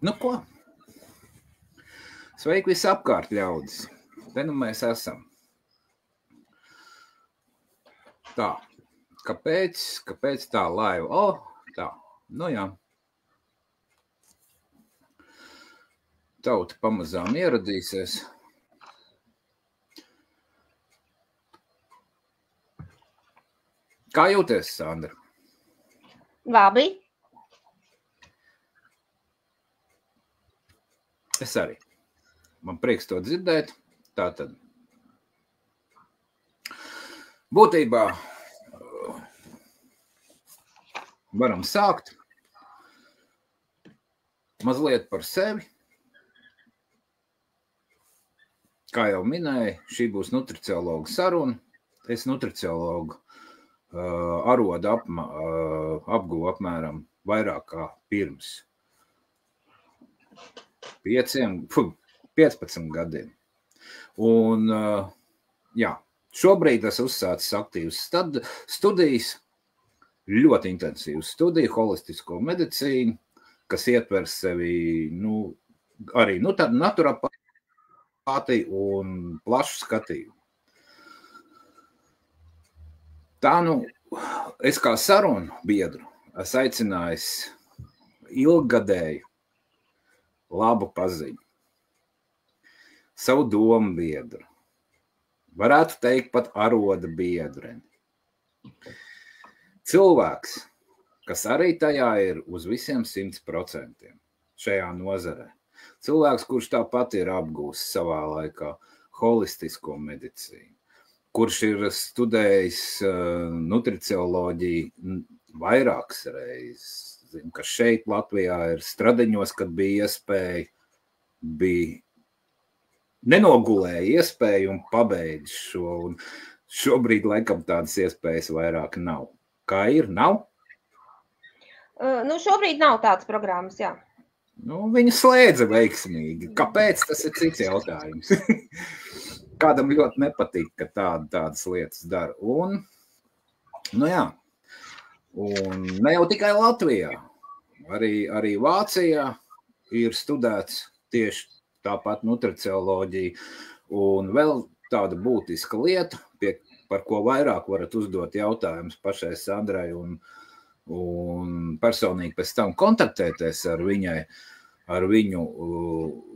Nu ko? Sveiki visapkārt, ļaudis. Te nu mēs esam. Tā. Kāpēc tā laiva? Tā. Nu jā. Tauta pamazām ieradīsies. Kā jūties, Sandra? Labi. Es arī. Man prieks to dzirdēt. Tātad. Būtībā varam sākt. Mazliet par sevi. Kā jau minēju, šī būs nutriciologa saruna. Es nutriciologu arodu apguvu apmēram vairāk kā pirms 15 gadiem. Un, jā, šobrīd es uzsācis aktīvas studijas, ļoti intensīvas studiju, holistisko medicīnu, kas ietver sevi, arī tādu naturopātiju un plašu skatījumu. Tā es kā sarunu biedru esmu aicinājis ilggadēju labu paziņu, savu domu biedru, varētu teikt pat aroda biedreni. Cilvēks, kas arī tajā ir uz visiem 100% šajā nozarē. Cilvēks, kurš tāpat ir apgūst savā laikā holistisko medicīnu, kurš ir studējis nutricioloģiju vairākas reizes. Zinu, ka šeit Latvijā ir Stradeņos, kad bija iespēja, nenogulēja iespēju un pabeidz šo. Un šobrīd laikam tādas iespējas vairāk nav. Kā ir? Nav? Šobrīd nav tādas programmas, jā. Viņa slēdza veiksmīgi. Kāpēc? Tas ir cits jautājums. Kādam ļoti nepatīk, ka tādas lietas dara. Un, jā, un ne jau tikai Latvijā, arī Vācijā ir studēts tieši tāpat nutricioloģija. Un vēl tāda būtiska lieta, par ko vairāk varat uzdot jautājumus pašai Sandrai un personīgi pēc tam kontaktēties ar viņu.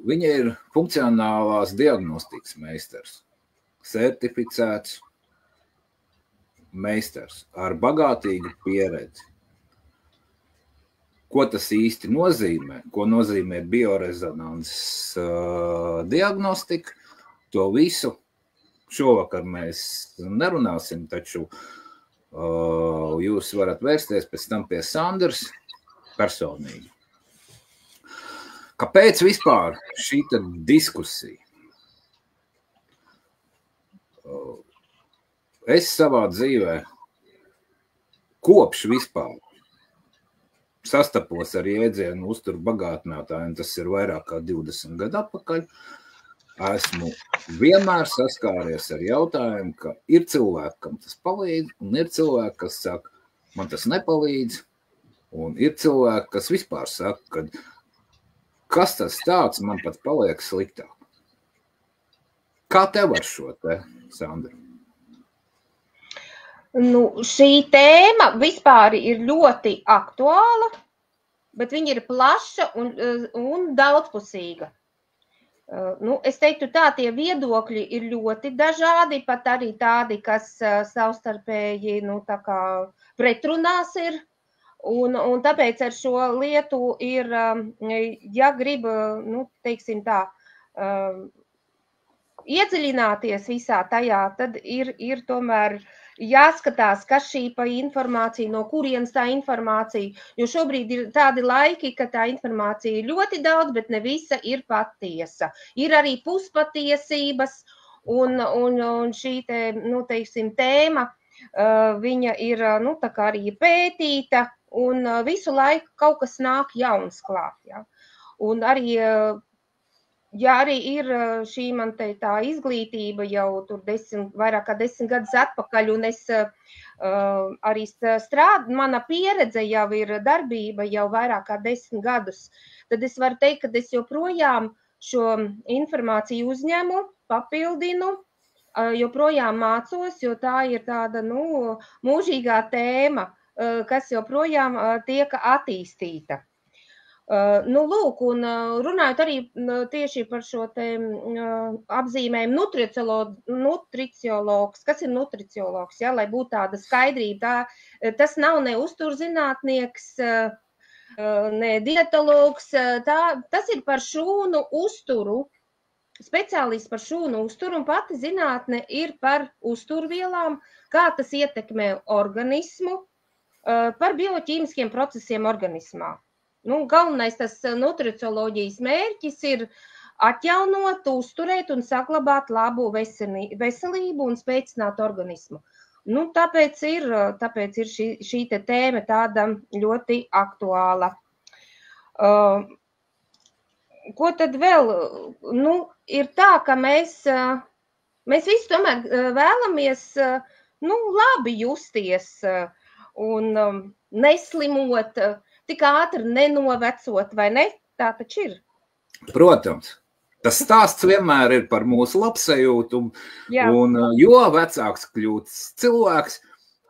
Viņa ir funkcionālās diagnostikas meistars, certificēts meistars ar bagātīgu pieredzi. Ko tas īsti nozīmē? Ko nozīmē biorezonanses diagnostika? To visu šovakar mēs nerunāsim, taču jūs varat vērsties pēc tam pie Sandras personīgi. Kāpēc vispār šī diskusija? Es savā dzīvē kopš vispār sastapos ar jēdzienu uzturu bagātinātāju, un tas ir vairāk kā 20 gadu atpakaļ. Esmu vienmēr saskāries ar jautājumu, ka ir cilvēki, kam tas palīdz, un ir cilvēki, kas saka, man tas nepalīdz, un ir cilvēki, kas vispār saka, ka kas tas tāds, man pat paliek sliktāk. Kā tev ar šo te, Sandra? Šī tēma vispār ir ļoti aktuāla, bet viņa ir plaša un daudzpusīga. Es teiktu tā, tie viedokļi ir ļoti dažādi, pat arī tādi, kas savstarpēji tā kā pretrunās ir. Un tāpēc ar šo lietu ir, ja grib, teiksim tā, iedziļināties visā tajā, tad ir tomēr jāskatās, kas šī pa informācija, no kurienes tā informācija, jo šobrīd ir tādi laiki, ka tā informācija ir ļoti daudz, bet ne visa ir patiesa. Ir arī puspatiesības, un šī te, teiksim, tēma, viņa ir, tā kā arī pētīta, un visu laiku kaut kas nāk jauns klāt, ja. Un arī Ja arī ir šī man te tā izglītība jau tur vairāk kā 10 gadus atpakaļ, un es arī mana pieredze jau ir darbība jau vairāk kā 10 gadus, tad es varu teikt, ka es joprojām šo informāciju uzņemu, papildinu, joprojām mācos, jo tā ir tāda, mūžīgā tēma, kas joprojām tiek attīstīta. Lūk, un runājot arī tieši par šo te apzīmējumu nutriciologs. Kas ir nutriciologs, ja, lai būtu tāda skaidrība? Tas nav ne uzturzinātnieks, ne dietologs, tas ir par šūnu uzturu, speciālists par šūnu uzturu, un pati zinātne ir par uzturvielām, kā tas ietekmē organismu, par bioķīmiskiem procesiem organismā. Galvenais tas nutricioloģijas mērķis ir atjaunot, uzturēt un saglabāt labu veselību un spēcināt organismu. Tāpēc ir šī te tēma tāda ļoti aktuāla. Ko tad vēl? Ir tā, ka mēs visi tomēr vēlamies labi justies un neslimot, tik ātri nenovecot, vai ne? Tā taču ir. Protams. Tas stāsts vienmēr ir par mūsu labsajūtu, un jo vecāks kļūst cilvēks,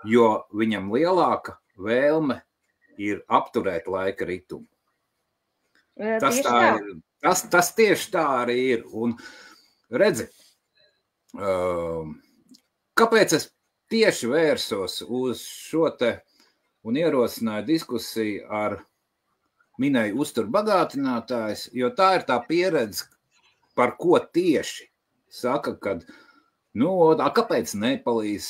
jo viņam lielāka vēlme ir apturēt laika ritumu. Tas tieši tā arī ir. Un redzi, kāpēc es tieši vērsos uz šo te un ierosināju diskusiju ar minēju uzturbagātinātājs, jo tā ir tā pieredze, par ko tieši saka, kad, kāpēc nepalīdz,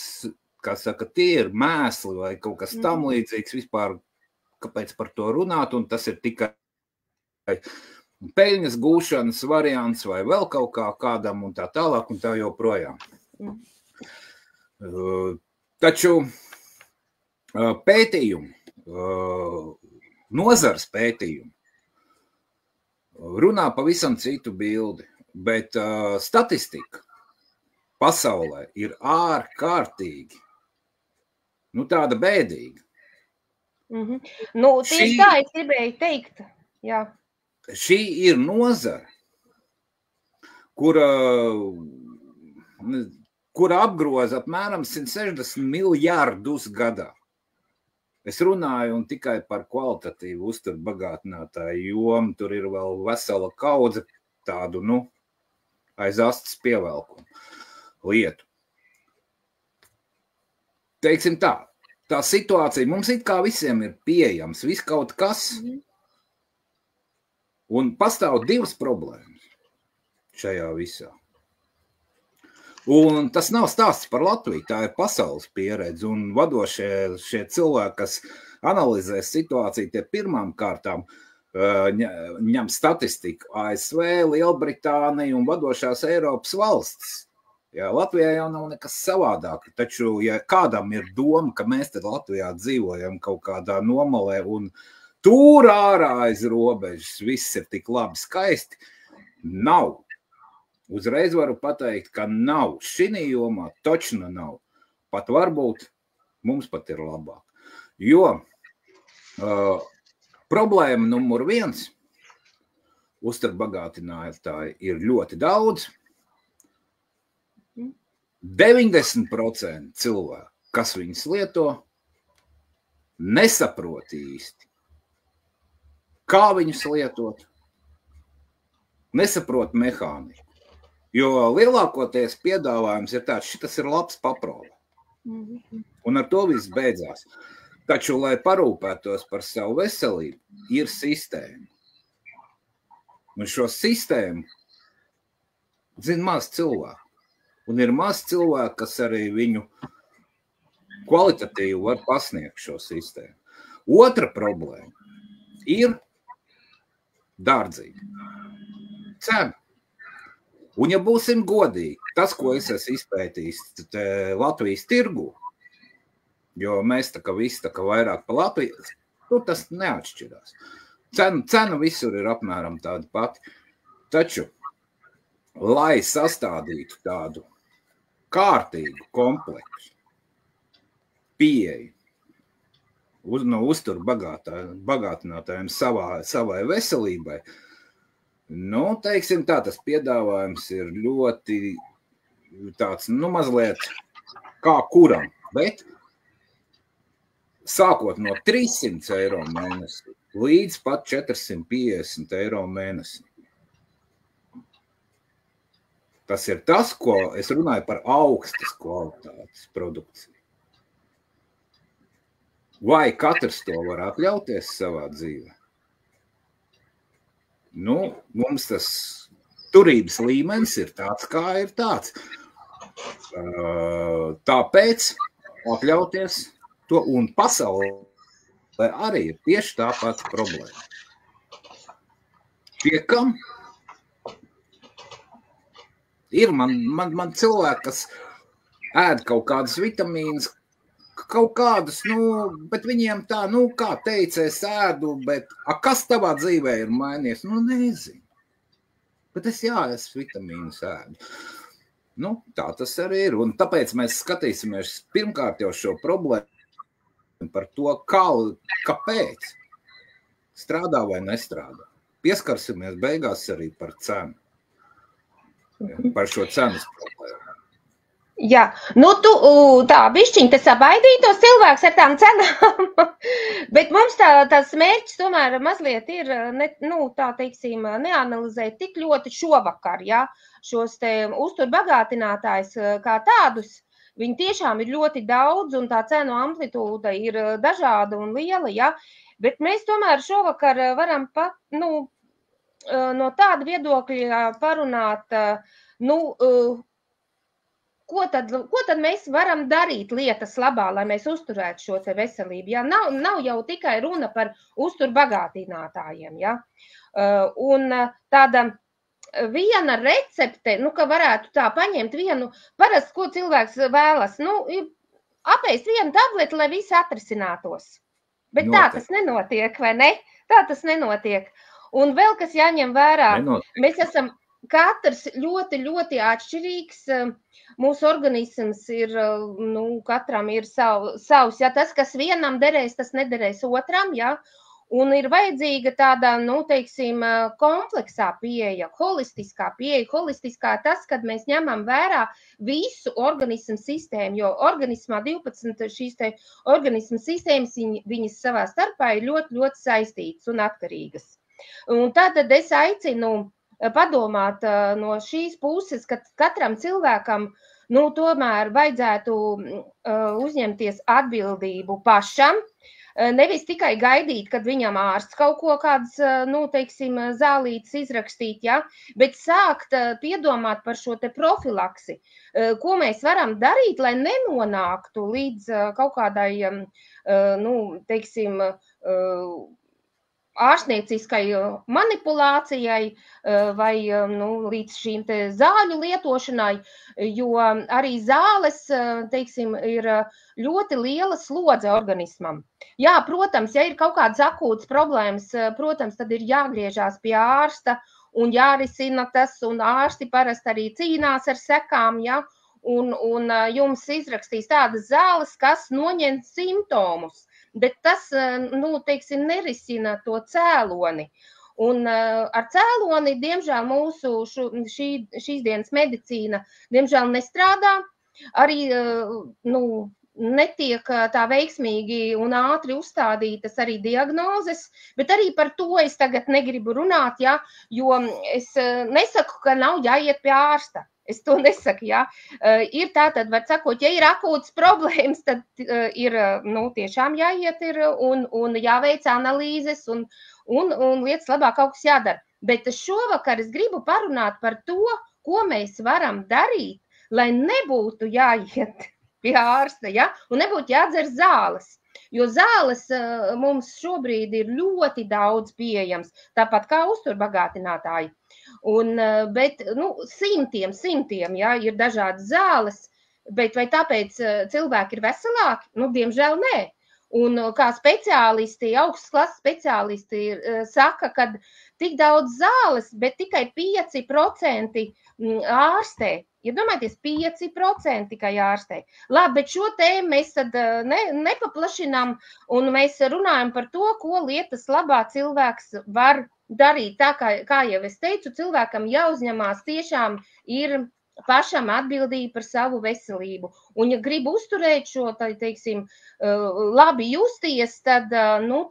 kā saka, tie ir mēsli vai kaut kas tam līdzīgs vispār, kāpēc par to runāt, un tas ir tikai peļņas gūšanas variants vai vēl kaut kādam un tā tālāk un tā joprojām. Taču pētījumi, nozars pētījumi runā pavisam citu bildi, bet statistika pasaulē ir ārkārtīgi, tāda bēdīga. Tieši tā es gribēju teikt, jā. Šī ir nozara, kura apgroza apmēram 160 miljardus gadā. Es runāju un tikai par kvalitatīvu uzturbagātinātāju jomu, tur ir vēl vesela kaudze tādu, aiz astes pievelkumu lietu. Teiksim tā situācija, mums it kā visiem ir pieejams, viss kaut kas, un pastāv divas problēmas šajā visā. Un tas nav stāsts par Latviju, tā ir pasaules pieredze, un vadošie šie cilvēki, kas analizē situāciju, tie pirmām kārtām ņem statistiku ASV, Lielbritānija un vadošās Eiropas valstis. Jā, Latvijā jau nav nekas savādāk, taču, ja kādam ir doma, ka mēs tad Latvijā dzīvojam kaut kādā nomalē un tur ārā aiz robežas, viss ir tik labi skaisti, nav. Uzreiz varu pateikt, ka nav. Šinī jomā točna nav. Pat varbūt mums pat ir labāk. Jo problēma numur 1 uzturbagātinātāji ir ļoti daudz. 90% cilvēku, kas viņus lieto, nesaprot īsti, kā viņus lietot, nesaprot mehāniku. Jo lielākoties piedāvājums ir tāds, šitas ir labs paprova. Un ar to viss beidzās. Taču, lai parūpētos par savu veselību, ir sistēma. Un šo sistēmu zina maz cilvēku. Un ir maz cilvēku, kas arī viņu kvalitatīvi var pasniegt šo sistēmu. Otra problēma ir dārdzība. Cena. Un, ja būsim godīgi, tas, ko es esmu izpētījis Latvijas tirgu, jo mēs visi vairāk pa Latviju, tur tas neatšķirās. Cena visur ir apmēram tāda pati. Taču lai sastādītu tādu kārtīgu komplektu pieeju no uzturbagātinātājiem savai veselībai, nu, teiksim tā, tas piedāvājums ir ļoti tāds, nu, mazliet kā kuram, bet sākot no 300 eiro mēnesi līdz pat 450 eiro mēnesi. Tas ir tas, ko es runāju par augstas kvalitātes produkciju. Vai katrs to var atļauties savā dzīvē? Nu, mums tas turības līmenis ir tāds, kā ir tāds. Tāpēc atļauties to, un pasaulē arī ir tieši tā pati problēma. Pie kam? Ir man cilvēki, kas ēd kaut kādas vitamīnas, kaut kādas, nu, bet viņiem tā, nu, kā teica, es ēdu, bet kas tavā dzīvē ir mainījies? Nu, nezinu. Bet es vitamīnus ēdu. Nu, tā tas arī ir. Un tāpēc mēs skatīsimies pirmkārt jau šo problēmu par to, kāpēc strādā vai nestrādā. Pieskarsimies beigās arī par cenu. Par šo cenas problēmu. Jā, nu tu tā bišķiņ, tas abaidītos cilvēks ar tām cenām, bet mums tās mērķis tomēr mazliet ir, tā teiksim, neanalizēt tik ļoti šovakar, ja, šos te uzturbagātinātājs kā tādus, viņi tiešām ir ļoti daudz un tā cenu amplitūda ir dažāda un liela, ja, bet mēs tomēr šovakar varam pat, no tāda viedokļa parunāt, ko tad mēs varam darīt lietas labā, lai mēs uzturētu šo te veselību? Ja? Nav jau tikai runa par uzturbagātinātājiem. Ja? Un tāda viena recepte, ka varētu tā paņemt vienu, parasti, ko cilvēks vēlas, apēst vienu tableti, lai viss atrisinātos. Bet tā tas nenotiek, vai ne? Tā tas nenotiek. Un vēl, kas jāņem vērā, mēs esam katrs ļoti, ļoti atšķirīgs. Mūsu organisms ir, katram ir savs, ja tas, kas vienam derēs, tas nederēs otram, ja, un ir vajadzīga tāda, teiksim, kompleksā pieeja, holistiskā pieeja. Holistiskā tas, kad mēs ņemam vērā visu organismu sistēmu, jo organismā 12 šīs te organismu sistēmas, viņas savā starpā ir ļoti, ļoti saistītas un atkarīgas. Un tātad es aicinu padomāt no šīs puses, ka katram cilvēkam, tomēr vajadzētu uzņemties atbildību pašam, nevis tikai gaidīt, kad viņam ārsts kaut ko kādas, teiksim, zālītes izrakstīt, ja, bet sākt piedomāt par šo te profilaksi, ko mēs varam darīt, lai nenonāktu līdz kaut kādai, teiksim, ārstnieciskai manipulācijai vai līdz šīm te zāļu lietošanai, jo arī zāles, teiksim, ir ļoti liela slodze organismam. Jā, protams, ja ir kaut kādas akūtas problēmas, protams, tad ir jāgriežās pie ārsta un jārisina tas, un ārsti parasti arī cīnās ar sekām, ja, un jums izrakstīs tādas zāles, kas noņem simptomus. Bet tas, teiksim, nerisina to cēloni. Un ar cēloni, diemžēl, mūsu šīs dienas medicīna, diemžēl, nestrādā. Arī, netiek tā veiksmīgi un ātri uzstādītas arī diagnozes, bet arī par to es tagad negribu runāt, ja, jo es nesaku, ka nav jāiet pie ārsta. Es to nesaku, jā. Ir tātad, var sakot, ja ir akūtas problēmas, tad ir, tiešām jāiet ir un jāveic analīzes un lietas labāk kaut kas jādara. Bet šovakar es gribu parunāt par to, ko mēs varam darīt, lai nebūtu jāiet pie ārsta, ja, un nebūtu jādzer zāles. Jo zāles mums šobrīd ir ļoti daudz pieejams, tāpat kā uzturbagātinātāji. Bet simtiem, ja, ir dažādas zāles, bet vai tāpēc cilvēki ir veselāki? Diemžēl nē. Un kā speciālisti, augstas klases speciālisti saka, ka tik daudz zāles, bet tikai 5% ārstē. Iedomājieties, 5% tikai ārstē. Labi, bet šo tēmu mēs tad nepaplašinām, un mēs runājam par to, ko lietas labā cilvēks var darīt. Tā kā jau es teicu, cilvēkam jāuzņemās tiešām ir pašam atbildība par savu veselību. Un ja grib uzturēt šo, teiksim, labi justies, tad,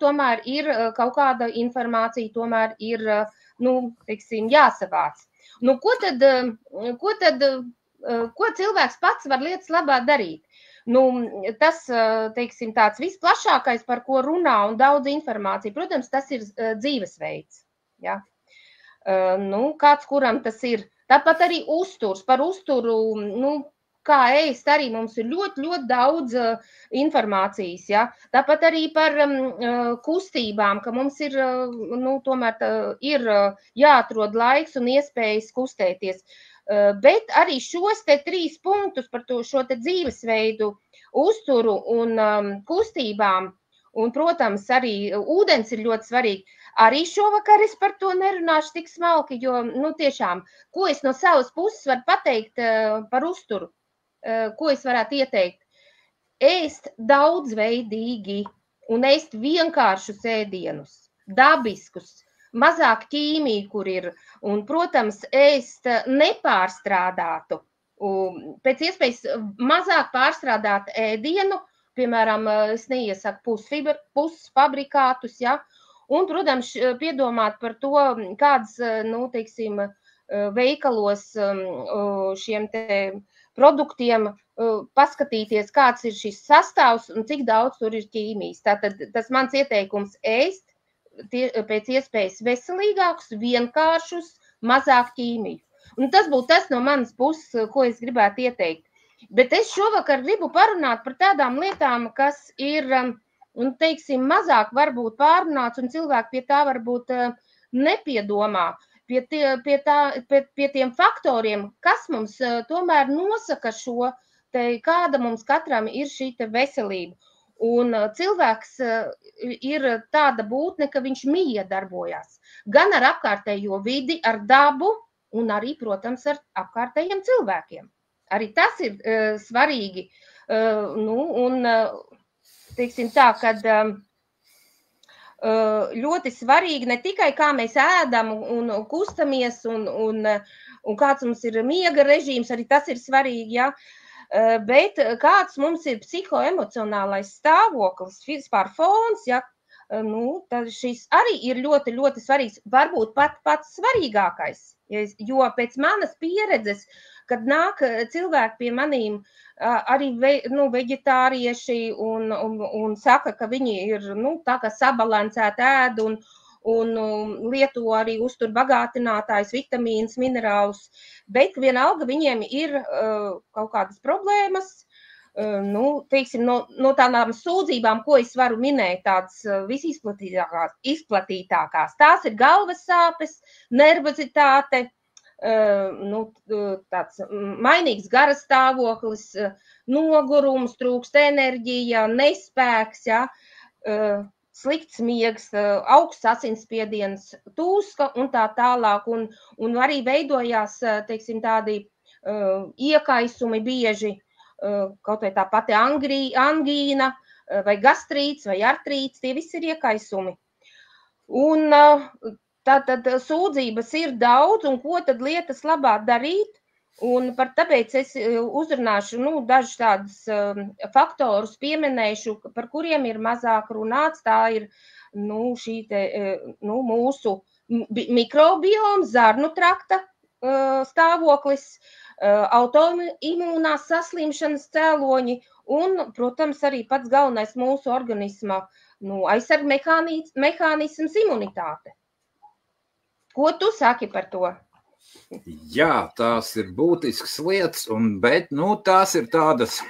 tomēr ir kaut kāda informācija, tomēr ir, teiksim, jāsavāc. Ko cilvēks pats var lietas labā darīt? Tas, teiksim, tāds visplašākais, par ko runā un daudz informācija, protams, tas ir dzīvesveids. Ja? Kāds, kuram tas ir. Tāpat arī uzturs. Par uzturu, kā ēst, arī mums ir ļoti, ļoti daudz informācijas. Ja? Tāpat arī par kustībām, ka mums ir, tomēr ir jāatrod laiks un iespējas kustēties. Bet arī šos te 3 punktus par šo te dzīvesveidu, uzturu un kustībām, un, protams, arī ūdens ir ļoti svarīgi. Arī šovakar es par to nerunāšu tik smalki, jo, tiešām, ko es no savas puses varu pateikt par uzturu, ko es varētu ieteikt? Ēst daudzveidīgi un ēst vienkāršus ēdienus, dabiskus, mazāk ķīmiju, kur ir, un, protams, ēst nepārstrādātu, pēc iespējas mazāk pārstrādāt ēdienu, piemēram, es neiesaku pusfabrikātus, ja, un, protams, piedomāt par to, kādas, teiksim, veikalos šiem te produktiem paskatīties, kāds ir šis sastāvs un cik daudz tur ir ķīmijas. Tātad tas mans ieteikums ēst pēc iespējas veselīgākus, vienkāršus, mazāk ķīmiju. Un tas būtu tas no manas puses, ko es gribētu ieteikt. Bet es šovakar gribu parunāt par tādām lietām, kas ir, teiksim, mazāk varbūt pārunāts, un cilvēki pie tā varbūt nepiedomā. Pie tiem faktoriem, kas mums tomēr nosaka šo, kāda mums katram ir šī veselība. Un cilvēks ir tāda būtne, ka viņš miedarbojās gan ar apkārtējo vidi, ar dabu un arī, protams, ar apkārtējiem cilvēkiem. Arī tas ir svarīgi. Teiksim tā, kad ļoti svarīgi ne tikai kā mēs ēdam un kustamies un kāds mums ir miega režīms, arī tas ir svarīgi, ja. Bet kāds mums ir psihoemocionālais stāvoklis, vispār fons, ja, tad šis arī ir ļoti, ļoti svarīgs, varbūt pats svarīgākais, jo pēc manas pieredzes, kad nāk cilvēki pie manīm arī veģetārieši un saka, ka viņi ir tā kā sabalansēti ēd un lieto arī uzturbagātinātājs, vitamīns, minerālus, bet vienalga viņiem ir kaut kādas problēmas, teiksim, no tādām sūdzībām, ko es varu minēt, tādas visizplatītākās. Tās ir galvas sāpes, nervozitāte, tāds mainīgs garas stāvoklis, nogurums, trūkst enerģija, nespēks, ja, slikts miegs, augsts asinsspiediens, tūska un tā tālāk, un arī veidojās, teiksim, tādi iekaisumi bieži, kaut vai tā pati angīna, vai gastrīts, vai artrīts, tie visi ir iekaisumi. Un tātad sūdzības ir daudz, un ko tad lietas labā darīt, un tāpēc es uzrunāšu, dažus tādus faktorus pieminēšu, par kuriem ir mazāk runāts, tā ir, šī te, mūsu mikrobioms, zarnu trakta stāvoklis, autoimūnās saslimšanas cēloņi un, protams, arī pats galvenais mūsu organisma aizsarg mehānisms imunitāte. Ko tu saki par to? Jā, tās ir būtiskas lietas, bet tās ir tādas,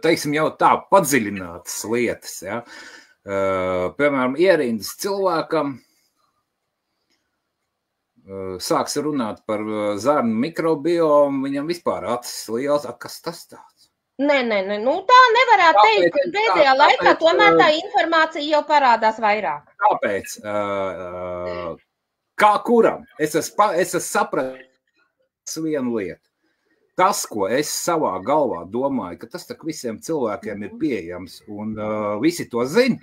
teiksim, jau tā padziļinātas lietas. Ja? Piemēram, ierindas cilvēkam sāks runāt par zarnu mikrobiomu, viņam vispār acis liels, kas tas tāds? Nē, nu tā nevarētu teikt, ka pēdējā laikā tomēr tā informācija jau parādās vairāk. Kāpēc? Kā kuram? Es esmu sapratis vienu lietu. Tas, ko es savā galvā domāju, ka tas tak visiem cilvēkiem ir pieejams un visi to zina,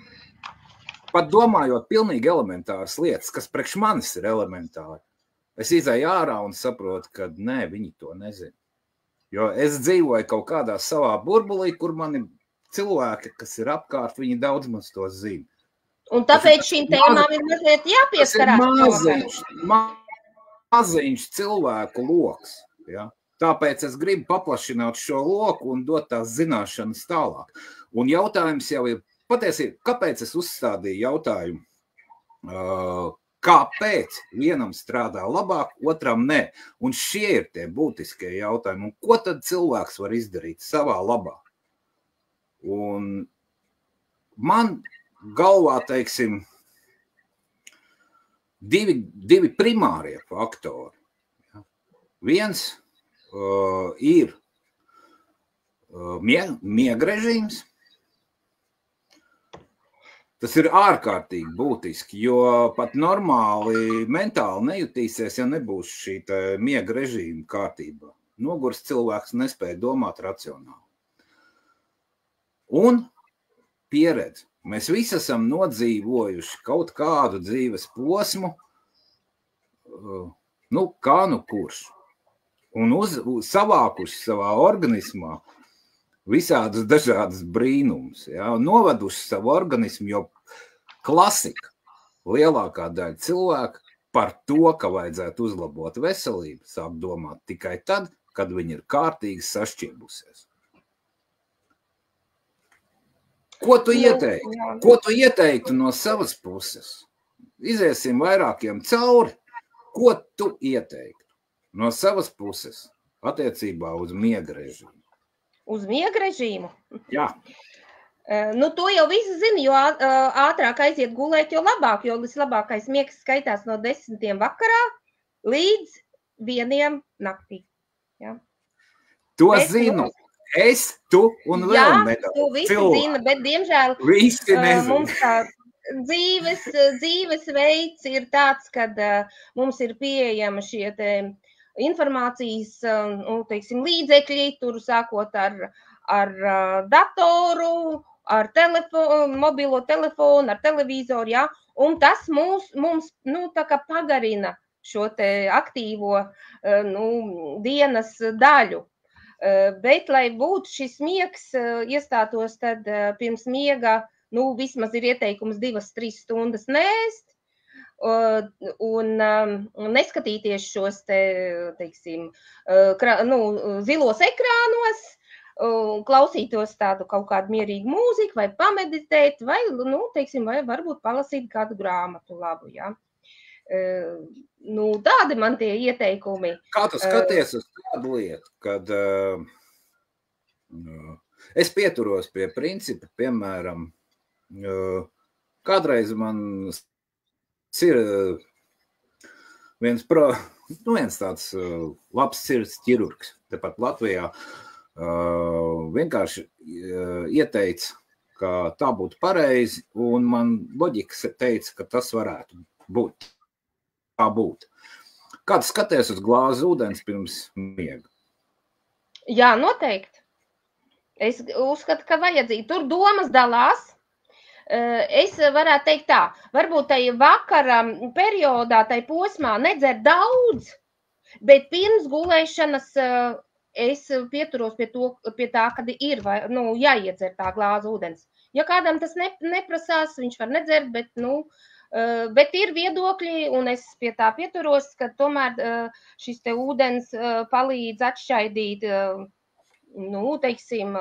pat domājot pilnīgi elementāras lietas, kas priekš manis ir elementāri. Es izēju ārā un saprotu, ka nē, viņi to nezina. Jo es dzīvoju kaut kādā savā burbulī, kur mani cilvēki, kas ir apkārt, viņi daudz maz to zina. Un tāpēc šīm tēmām ir mazliet jāpieskarās. Maziņš cilvēku loks. Ja? Tāpēc es gribu paplašināt šo loku un dot tās zināšanas tālāk. Un jautājums jau ir, patiesībā, kāpēc es uzstādīju jautājumu? Kāpēc vienam strādā labāk, otram nē? Un šie ir tie būtiskie jautājumi. Un ko tad cilvēks var izdarīt savā labā? Un man galvā, teiksim, divi primārie faktori. Viens ir miega režīms. Tas ir ārkārtīgi būtiski, jo pat normāli mentāli nejutīsies, ja nebūs šī miega režīma kārtībā. Nogurs cilvēks nespēja domāt racionāli. Un pieredze. Mēs visi esam nodzīvojuši kaut kādu dzīves posmu, kā nu kurš. Un savākuši savā organismā visādus dažādus brīnumus, ja, novaduši savu organismu, jo klasika lielākā daļa cilvēku par to, ka vajadzētu uzlabot veselību, sāk domāt tikai tad, kad viņi ir kārtīgi sašķiebusies. Ko tu ieteiktu? Ko tu ieteiktu no savas puses? Iziesim vairākiem cauri. Ko tu ieteiktu no savas puses attiecībā uz miega režīmu? Uz miega režīmu? Jā. To jau visi zina, jo ātrāk aiziet gulēt, jo labāk, jo vislabākais miegs skaitās no 10 vakarā līdz 1 naktī. Jā. To zinu. Es, tu un vēl nedaudz. Jā, tu visi zina, bet diemžēl mums tā dzīves veids ir tāds, kad mums ir pieejama šie informācijas, teiksim, līdzekļi, tur sākot ar datoru, ar mobilo telefonu, ar televizoru, jā, un tas mums tā kā pagarina šo te aktīvo dienas daļu. Bet, lai būtu šis miegs iestātos, tad pirms miega, vismaz ir ieteikums 2-3 stundas nēst, un neskatīties šos teiksim, zilos ekrānos, klausītos tādu kaut kādu mierīgu mūziku, vai pameditēt, vai, teiksim, vai varbūt palasīt kādu grāmatu labu, jā. Tādi man tie ieteikumi. Kā tu skaties uz tādu lietu, kad es pieturos pie principa, piemēram, kādreiz man ir viens tāds labs sirds ķirurgs, tepat Latvijā, vienkārši ieteica, ka tā būtu pareizi, un man loģika teica, ka tas varētu būt. Būt. Kā tu skaties uz glāzi ūdens pirms miega? Jā, noteikti. Es uzskatu, ka vajadzīgi. Tur domas dalās. Es varētu teikt tā, varbūt tai vakara periodā, tai posmā nedzer daudz, bet pirms gulēšanas es pieturos pie tā, kad ir jāiedzer tā glāze ūdens. Ja kādam tas neprasās, viņš var nedzert, bet ir viedokļi, un es pie tā pieturos, ka tomēr šis te ūdens palīdz atšķaidīt, teiksim,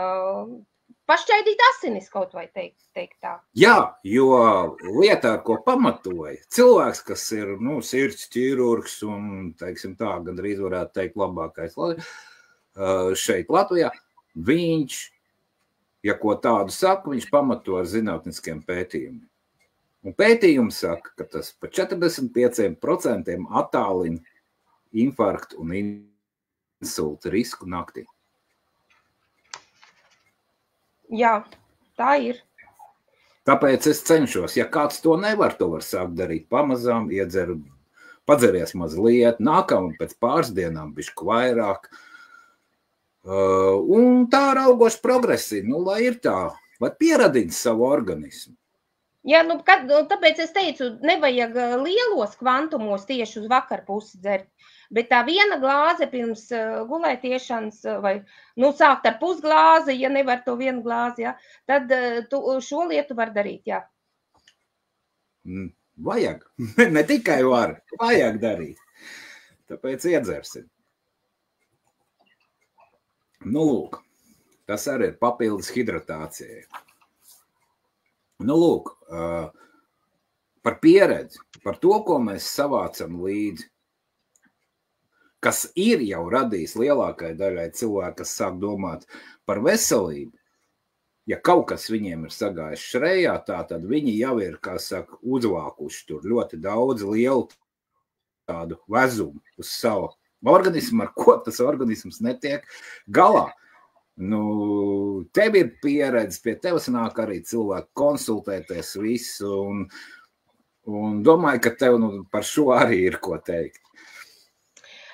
pašķaidīt asinis kaut vai teikt tā. Jā, jo lietā, ko pamatoja, cilvēks, kas ir, sirds ķirurgs un, teiksim tā, gandrīz varētu teikt labākais šeit Latvijā, viņš, ja ko tādu saka, viņš pamato ar zinātniskiem pētījumiem. Un pētījums saka, ka tas pa 45% attālina infarktu un insulta risku naktī. Jā, tā ir. Tāpēc es cenšos, ja kāds to nevar, to var sākt darīt pamazām, padzeries mazliet, nākam pēc pāris dienām bišķi vairāk. Un tā raugoši progresi, lai ir tā, lai pieradina savu organismu. Jā, tāpēc es teicu, nevajag lielos kvantumos tieši uz vakarpusi dzert. Bet tā viena glāze pirms gulētiešanas vai, sākt ar pusglāzi, ja nevar to vienu glāzi, ja, tad tu šo lietu var darīt, jā. Vajag. Ne tikai var, vajag darīt. Tāpēc iedzersim. Lūk, tas arī ir papildus hidratācijai. Lūk, par pieredzi, par to, ko mēs savācam līdzi, kas ir jau radījis lielākai daļai cilvēku, kas sāk domāt par veselību. Ja kaut kas viņiem ir sagājis šrejā, tad viņi jau ir, kā saka, uzvākuši tur ļoti daudz lielu tādu vezumu uz savu organismu, ar ko tas organisms netiek galā. Tev ir pieredze, pie tevis nāk arī cilvēki konsultēties visu, un domāju, ka tev par šo arī ir ko teikt.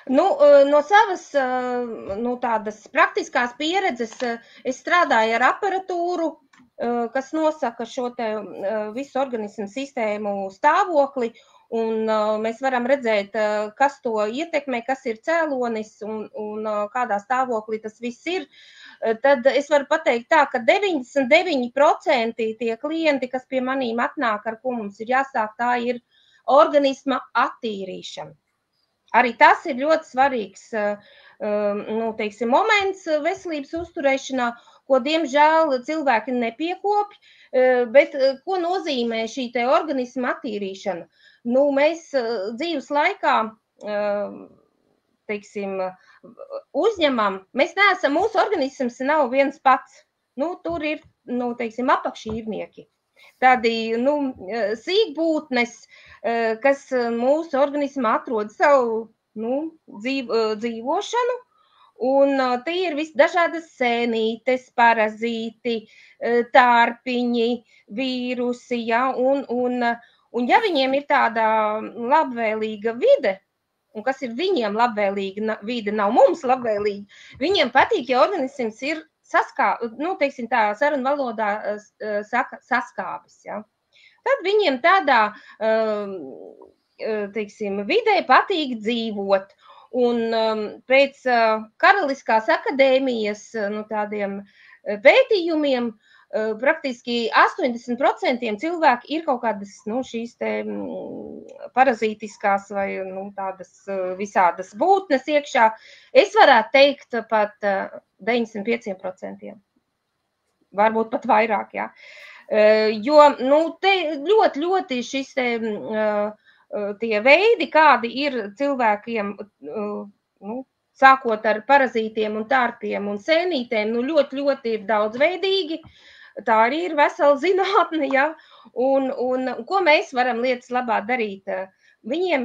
No savas tādas praktiskās pieredzes es strādāju ar aparatūru, kas nosaka šo te visu organismu sistēmu stāvokli, un mēs varam redzēt, kas to ietekmē, kas ir cēlonis un kādā stāvoklī tas viss ir. Tad es varu pateikt tā, ka 99% tie klienti, kas pie manīm atnāk, ar ko mums ir jāsāk, tā ir organisma attīrīšana. Arī tas ir ļoti svarīgs moments veselības uzturēšanā, ko, diemžēl, cilvēki nepiekopj, bet ko nozīmē šī te organisma attīrīšana? Mēs dzīves laikā, uzņemam, mēs neesam, mūsu organisms nav viens pats. Tur ir, apakšīrnieki. Tādi, sīkbūtnes, kas mūsu organismā atrod savu, dzīvošanu, un tie ir dažādas sēnītes, parazīti, tārpiņi, vīrusi, ja, un ja viņiem ir tāda labvēlīga vide, un kas ir viņiem labvēlīga vide, nav mums labvēlīga, viņiem patīk, ja organisms ir tā sarunu valodā saka saskābis, ja. Tad viņiem tādā, vidē patīk dzīvot. Un pēc Karaliskās akadēmijas tādiem pētījumiem praktiski 80% cilvēki ir kaut kādas šīs te parazītiskās vai tādas visādas būtnes iekšā. Es varētu teikt pat 95%. Varbūt pat vairāk, jā. Jo te ļoti šis te tie veidi, kādi ir cilvēkiem, sākot ar parazītiem un tārpiem un sēnītēm, ļoti ir daudzveidīgi. Tā arī ir vesela zinātne, ja? Un ko mēs varam lietas labā darīt? Viņiem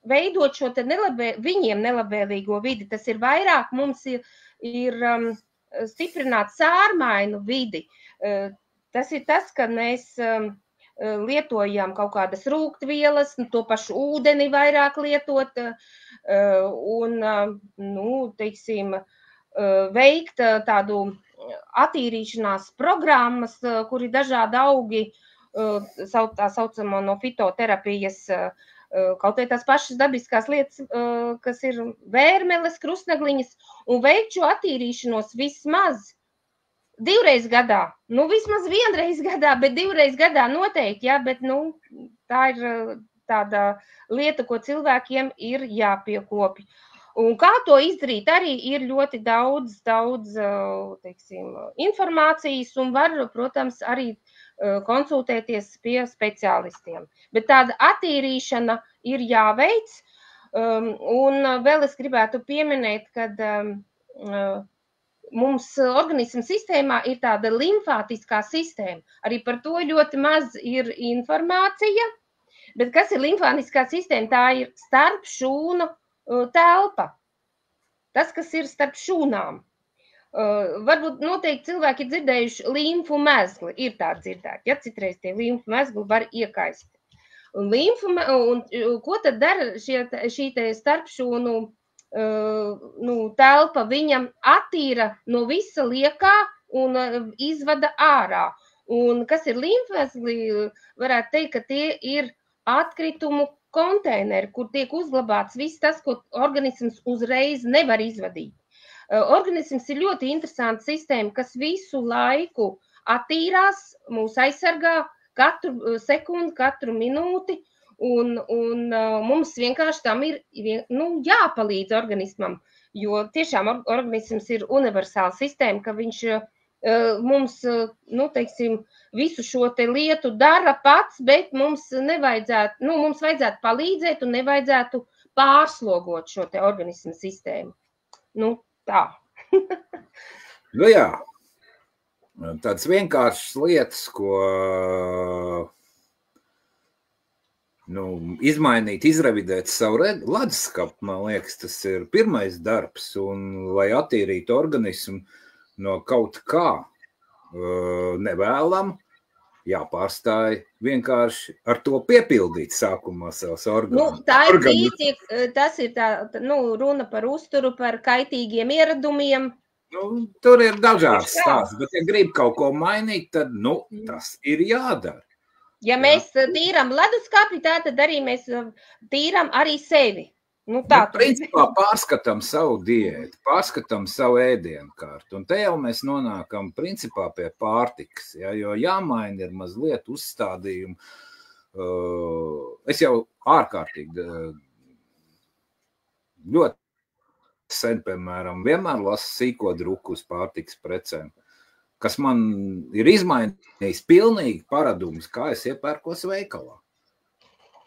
veidot šo te viņiem nelabvēlīgo vidi, tas ir vairāk mums ir stiprināt sārmainu vidi. Tas ir tas, ka mēs lietojam kaut kādas rūgtvielas, to pašu ūdeni vairāk lietot un, veikt tādu attīrīšanās programmas, kur ir dažādi augi, tā saucamo no fitoterapijas, kaut vai tās pašas dabiskās lietas, kas ir vērmeles, krustnagliņas, un veikt šo attīrīšanos vismaz 2 reizes gadā. Vismaz 1 reizi gadā, bet 2 reizes gadā noteikti, jā, bet, tā ir tāda lieta, ko cilvēkiem ir jāpiekopj. Un kā to izdarīt, arī ir ļoti daudz, informācijas un var, protams, arī konsultēties pie speciālistiem. Bet tāda attīrīšana ir jāveic, un vēl es gribētu pieminēt, kad mums organismu sistēmā ir tāda limfātiskā sistēma. Arī par to ļoti maz ir informācija, bet kas ir limfātiskā sistēma? Tā ir starp šūnu telpa. Tas, kas ir starp šūnām. Varbūt noteikti cilvēki ir dzirdējuši limfu mezgli, ir tā dzirdēt, ja citreiz tie limfu mezgli var iekaist. Un ko tad dara šī te starpšūnu telpa? Viņa attīra no visa liekā un izvada ārā. Un kas ir limfmezgli, varētu teikt, ka tie ir atkritumu konteineri, kur tiek uzglabāts viss tas, ko organisms uzreiz nevar izvadīt. Organisms ir ļoti interesanta sistēma, kas visu laiku attīrās, mūs aizsargā katru sekundi, katru minūti, un mums vienkārši tam ir jāpalīdz organismam, jo tiešām organisms ir universāla sistēma, ka viņš mums, teiksim, visu šo te lietu dara pats, bet mums nevajadzētu, mums vajadzētu palīdzēt un nevajadzētu pārslogot šo te organismu sistēmu. Tā. Jā, tāds vienkāršas lietas, ko izmainīt, izrevidēt savu leduskapu, man liekas, tas ir pirmais darbs, un lai attīrītu organismu no kaut kā nevēlam, jāpārstāj vienkārši ar to piepildīt sākumā savas orgānus. Tas ir tā, runa par uzturu, par kaitīgiem ieradumiem. Tur ir dažāds stāsts, bet ja grib kaut ko mainīt, tad, tas ir jādara. Ja mēs tīram leduskapī, tad arī mēs tīram arī sevi. Principā pārskatām savu diētu, pārskatām savu ēdienkārtu, un te jau mēs nonākam principā pie pārtikas, jo jāmaina ir mazliet uzstādījumu. Es jau ārkārtīgi ļoti sen, piemēram, vienmēr lasu sīko druku uz pārtikas precēm, kas man ir izmainījis pilnīgi paradums, kā es iepērkos veikalā.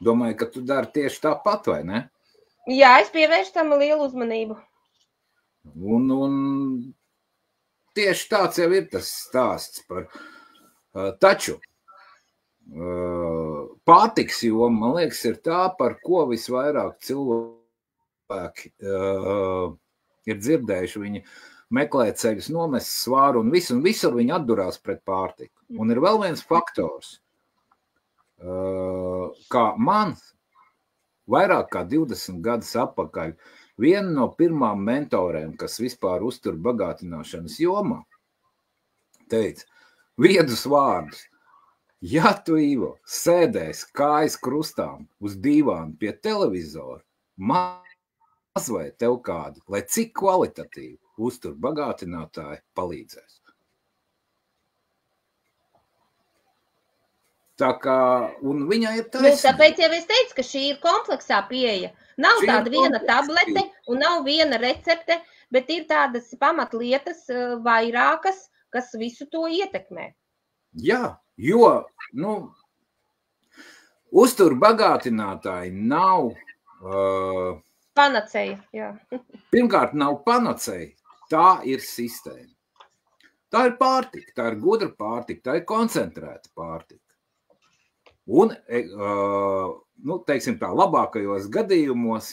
Domāju, ka tu dari tieši tāpat, vai ne? Jā, es pievēršu tam lielu uzmanību. Un tieši tāds jau ir tas stāsts par. Taču pārtiks joma, man liekas, ir tā, par ko visvairāk cilvēki ir dzirdējuši. Viņi meklē ceļus, nomest svāru un visur viņi atdurās pret pārtiku. Un ir vēl viens faktors, kā man vairāk kā 20 gadus atpakaļ viena no pirmām mentorēm, kas vispār uztur bagātināšanas jomā, teica viedus vārdus: ja tu, Ivo, sēdēsi kājas krustām uz dīvāna pie televizora, maz vai tev kādi, lai cik kvalitatīvi uztur bagātinātāji palīdzēs. Tā kā, un viņai ir taisnība. Tāpēc jau es teicu, ka šī ir kompleksā pieeja. Nav tāda viena tablete un nav viena recepte, bet ir tādas pamatlietas vairākas, kas visu to ietekmē. Jā, jo, uztur bagātinātāji nav... Panacēja, jā. Pirmkārt, nav panacēja, tā ir sistēma. Tā ir pārtika, tā ir gudra pārtika, tā ir koncentrēta pārtika. Un, teiksim tā, labākajos gadījumos,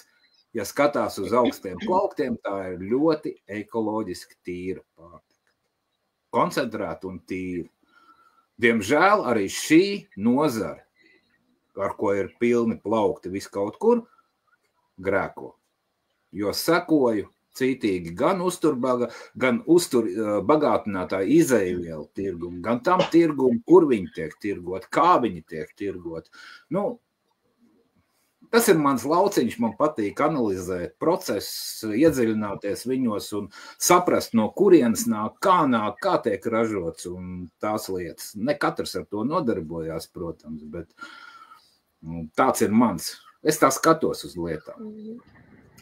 ja skatās uz augstiem plauktiem, tā ir ļoti ekoloģiski tīra pārtika. Koncentrēta un tīra. Diemžēl arī šī nozara, ar ko ir pilni plaukti viskaut kur, grēko. Jo sekoju cītīgi gan bagātinātāju izējuvielu tirgumu, gan tam tirgumu, kur viņi tiek tirgot, kā viņi tiek tirgot. Tas ir mans lauciņš, man patīk analizēt procesus, iedziļināties viņos un saprast, no kurienes nāk, kā tiek ražots un tās lietas. Ne katrs ar to nodarbojās, protams, bet tāds ir mans. Es tā skatos uz lietām.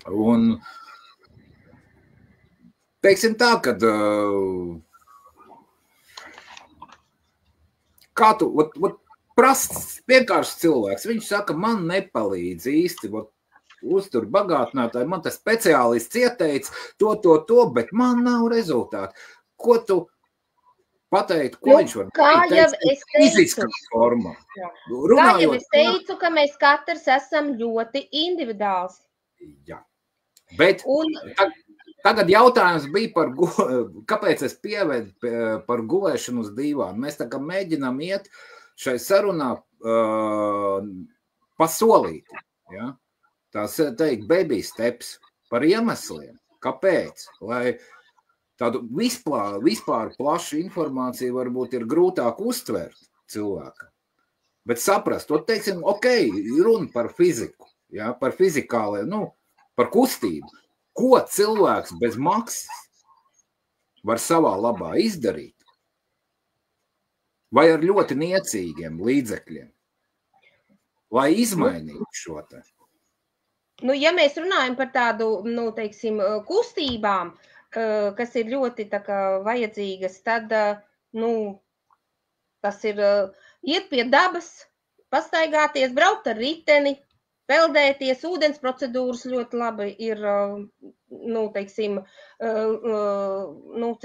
Un teiksim tā, kad kā tu, prasts, vienkārši cilvēks, viņš saka, man nepalīdz īsti, uztur bagātinātāji, man tas speciālists ieteica to, bet man nav rezultāti. Ko tu pateikt, ko viņš var teikt fiziskā formā? Kā jau es teicu, ka mēs katrs esam ļoti individuāls. Jā, bet Tagad jautājums bija par, kāpēc es pievedu par gulēšanu uz dīvānu. Mēs tā kā mēģinām iet šai sarunā pa solīti. Ja? Tās teikt baby steps par iemesliem. Kāpēc? Lai tādu vispār plašu informāciju varbūt ir grūtāk uztvert cilvēkam. Bet saprast, to teiksim, runa par fiziku, ja? Par fizikāliem, par kustību. Ko cilvēks bez maksas var savā labā izdarīt? Vai ar ļoti niecīgiem līdzekļiem? Lai izmainītu šo te? Ja mēs runājam par tādu, teiksim, kustībām, kas ir ļoti tā kā vajadzīgas, tad, tas ir iet pie dabas, pastaigāties, braukt ar riteni, peldēties, ūdens procedūras ļoti labi ir, teiksim,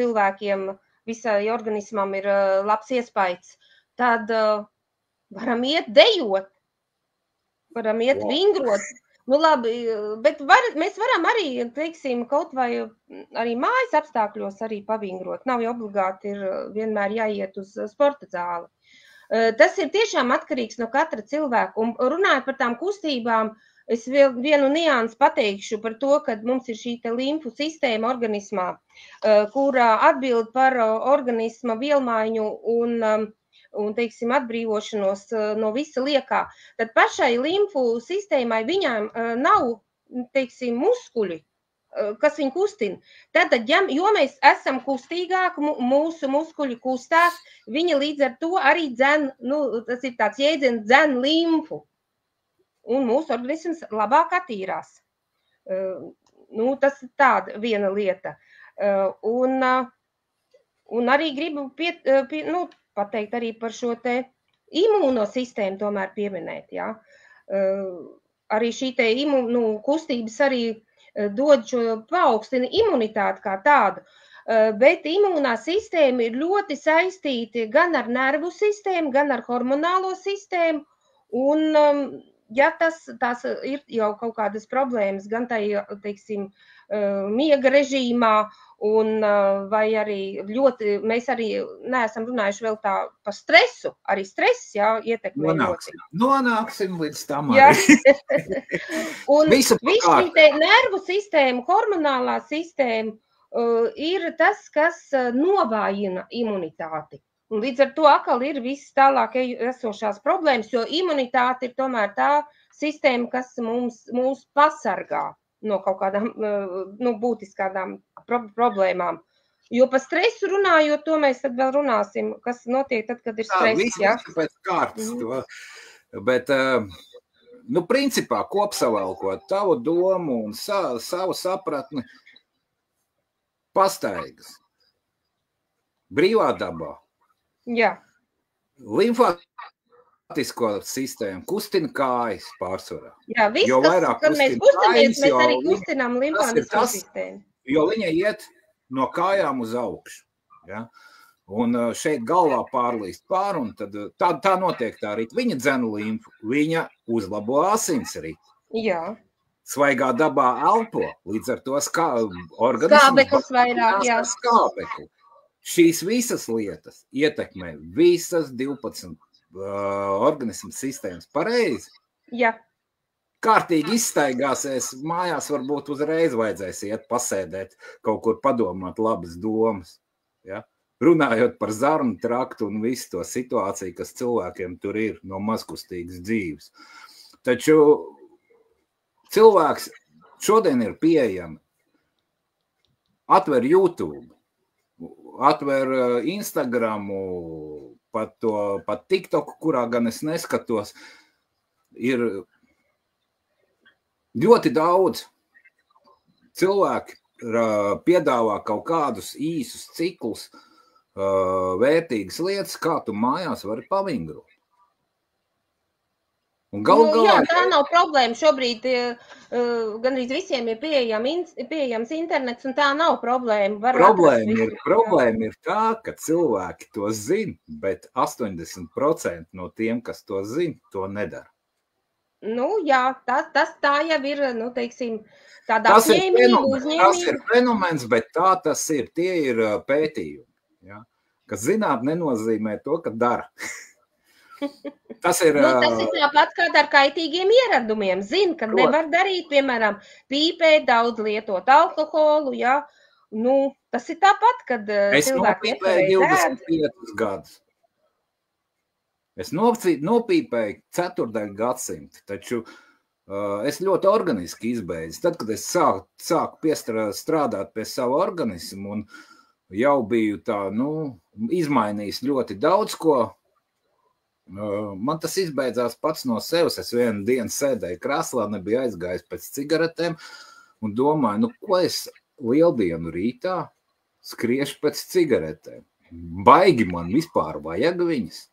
cilvēkiem, visai organismam ir labs iespējas. Tad varam iet dejot, varam iet vingrot. Labi, bet mēs varam arī, teiksim, kaut vai arī mājas apstākļos arī pavingrot. Nav jau obligāti ir vienmēr jāiet uz sporta zāli. Tas ir tiešām atkarīgs no katra cilvēka. Un runājot par tām kustībām, es vienu niansu pateikšu par to, ka mums ir šī limfu sistēma organismā, kurā atbild par organisma vielmaiņu un teiksim, atbrīvošanos no visa liekā. Tad pašai limfu sistēmai viņām nav, teiksim, muskuļi, kas viņu kustina. Tātad, jo mēs esam kustīgāki, mūsu muskuļi kustās, viņa līdz ar to arī dzen, tas ir tāds jēdziens, dzen limfu. Un mūsu organisms labāk attīrās. Tas ir tāda viena lieta. Un arī gribu pateikt arī par šo te imūnosistēmu tomēr pieminēt. Ja? Arī šī te kustības arī dod šo paaugstina imunitāti kā tādu, bet imūnā sistēma ir ļoti saistīta gan ar nervu sistēmu, gan ar hormonālo sistēmu, un ja tās ir jau kaut kādas problēmas, gan tai, teiksim, miega režīmā, un vai arī ļoti, mēs arī neesam runājuši vēl tā par stresu, arī stress, ietekmē ļoti. Nonāksim līdz tam arī. Un visu šī nervu sistēma, hormonālā sistēma ir tas, kas novājina imunitāti. Un līdz ar to atkal ir viss tālāk esošās problēmas, jo imunitāte ir tomēr tā sistēma, kas mūs pasargā no kaut kādām būtiskādām problēmām. Jo par stresu runājot, to mēs tad vēl runāsim, kas notiek tad, kad ir stress. Visu pēc kārtas to. Bet, principā, kopsavalkot tavu domu un savu sapratni, pastaigas, brīvā dabā. Jā. Limfātisko sistēmu kustina kājas pārsvarā. Jā, viss, kad mēs kustamies, mēs arī kustinām limfātisko sistēmu. Jo viņa iet no kājām uz augšu. Ja? Un šeit galvā pārlīst pāri, un tad tā notiek tā rīt. Viņa dzen limfu, viņa uzlabo asinsriti. Jā. Svaigā dabā elpo, līdz ar to organisms. Skābeklis vairāk, jā. Skābekli. Šīs visas lietas ietekmē visas 12 organismu sistēmas pareizi. Jā. Kārtīgi izstaigāsies, mājās varbūt uzreiz vajadzēs iet pasēdēt, kaut kur padomāt labas domas. Ja? Runājot par zarnu traktu un visu to situāciju, kas cilvēkiem tur ir no mazkustīgas dzīves. Taču cilvēks šodien ir pieejami. Atver YouTube. Atver Instagramu, pat TikToku, kurā gan es neskatos, ir ļoti daudz cilvēki piedāvā kaut kādus īsus ciklus, vērtīgas lietas, kā tu mājās vari pavingrot. Jā, tā nav problēma. Šobrīd gandrīz visiem ir pieejams internets, un tā nav problēma. Problēma ir tā, ka cilvēki to zina, bet 80% no tiem, kas to zina, to nedara. Nu, jā, tā jau ir, nu, teiksim, tāda apņēmība, uzņēmība. Tas ir fenomens, bet tā tas ir. Tie ir pētījumi. Ja? Ka zināt nenozīmē to, ka dara. Tas ir tāpat kā ar kaitīgiem ieradumiem. Zin, ka nevar darīt, piemēram, pīpēt, daudz lietot alkoholu, ja? Nu, tas ir tāpat, kad cilvēki nepievēju 25 gadus. Es nopīpēju 4. gadsimtu, taču es ļoti organiski izbeidzu. Tad, kad es sāku strādāt pie savu organismu un jau biju tā, izmainījis ļoti daudz ko, man tas izbeidzās pats no sevis. Es vienu dienu sēdēju krēslā, nebija aizgājis pēc cigaretēm un domāju, ko es lieldienu rītā skriešu pēc cigaretēm. Baigi man vispār vajag viņas.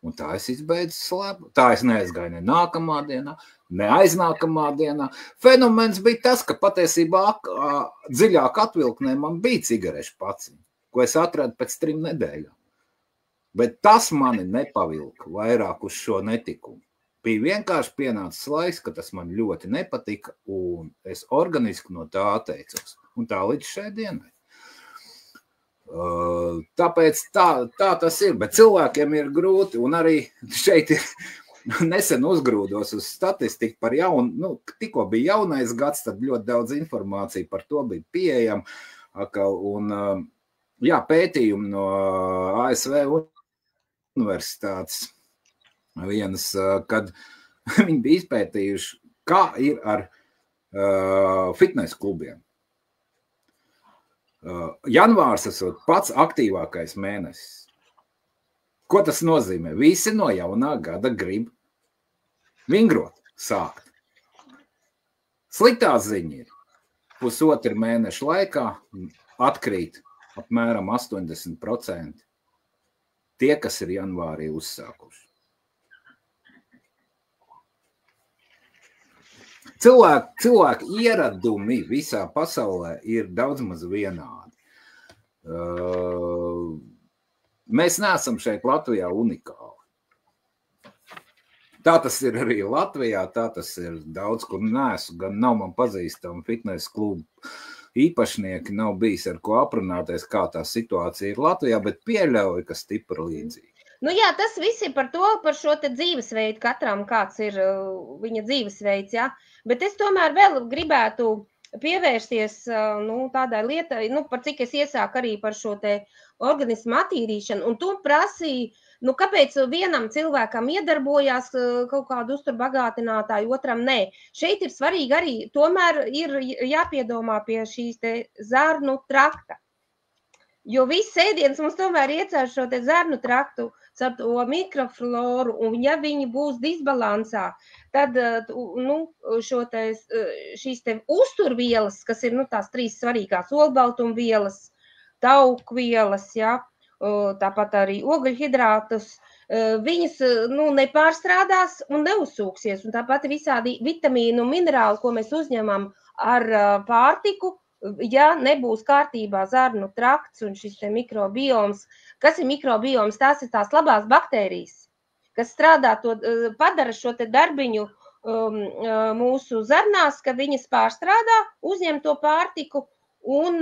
Un tā es izbeidzu slēpu. Tā es neaizgāju ne nākamā dienā, ne aiznākamā dienā. Fenomens bija tas, ka patiesībā dziļāk atvilknē man bija cigarešu paciņa, ko es atradu pēc 3 nedēļām. Bet tas mani nepavilka vairāk uz šo netikumu. Bija vienkārši pienācis laiks, ka tas man ļoti nepatika, un es organiski no tā atteicos. Un tā līdz šai dienai. Tāpēc tā tas ir, bet cilvēkiem ir grūti, un arī šeit ir nesen uzgrūdos uz statistiku par jaunu, tikko bija jaunais gads, tad ļoti daudz informācija par to bija pieejama, un jā, pētījumi no ASV universitātes vienas, kad viņi bija izpētījuši, kā ir ar fitness klubiem. Janvārs esot pats aktīvākais mēnesis. Ko tas nozīmē? Visi no jaunā gada grib vingrot, sākt. Sliktā ziņa ir, 1,5 mēneša laikā atkrīt apmēram 80% tie, kas ir janvārī uzsākuši. Cilvēku ieradumi visā pasaulē ir daudz maz vienādi. Mēs neesam šeit Latvijā unikāli. Tā tas ir arī Latvijā, tā tas ir daudz, kur neesmu, gan nav man pazīstama fitness klubu īpašnieki, nav bijis ar ko aprunāties, kā tā situācija ir Latvijā, bet pieļauju, ka stipri līdzīgi. Nu jā, tas viss ir par šo te dzīvesveidu, katram kāds ir viņa dzīvesveids, jā. Bet es tomēr vēl gribētu pievērsties tādai lietai, par cik es iesāku arī par šo te organismu attīrīšanu, un tu prasīji, kāpēc vienam cilvēkam iedarbojās kaut kādu uzturbagātinātāju, otram nē. Šeit ir svarīgi arī, tomēr ir jāpiedomā pie šīs te zarnu trakta. Jo viss ēdiens mums tomēr iecer šo te zarnu traktu, ar to mikrofloru, un ja viņi būs disbalansā, tad šīs te uzturvielas, kas ir tās 3 svarīgās olbaltumvielas, taukvielas, ja, tāpat arī ogļhidrātus, viņas nepārstrādās un neuzsūksies, un tāpat visādi vitamīnu un minerāli, ko mēs uzņemam ar pārtiku, ja nebūs kārtībā zarnu trakts un šis te mikrobioms. Kas ir mikrobioms? Tās ir tās labās baktērijas, kas strādā, padara šo te darbiņu mūsu zarnās, ka viņas pārstrādā, uzņem to pārtiku un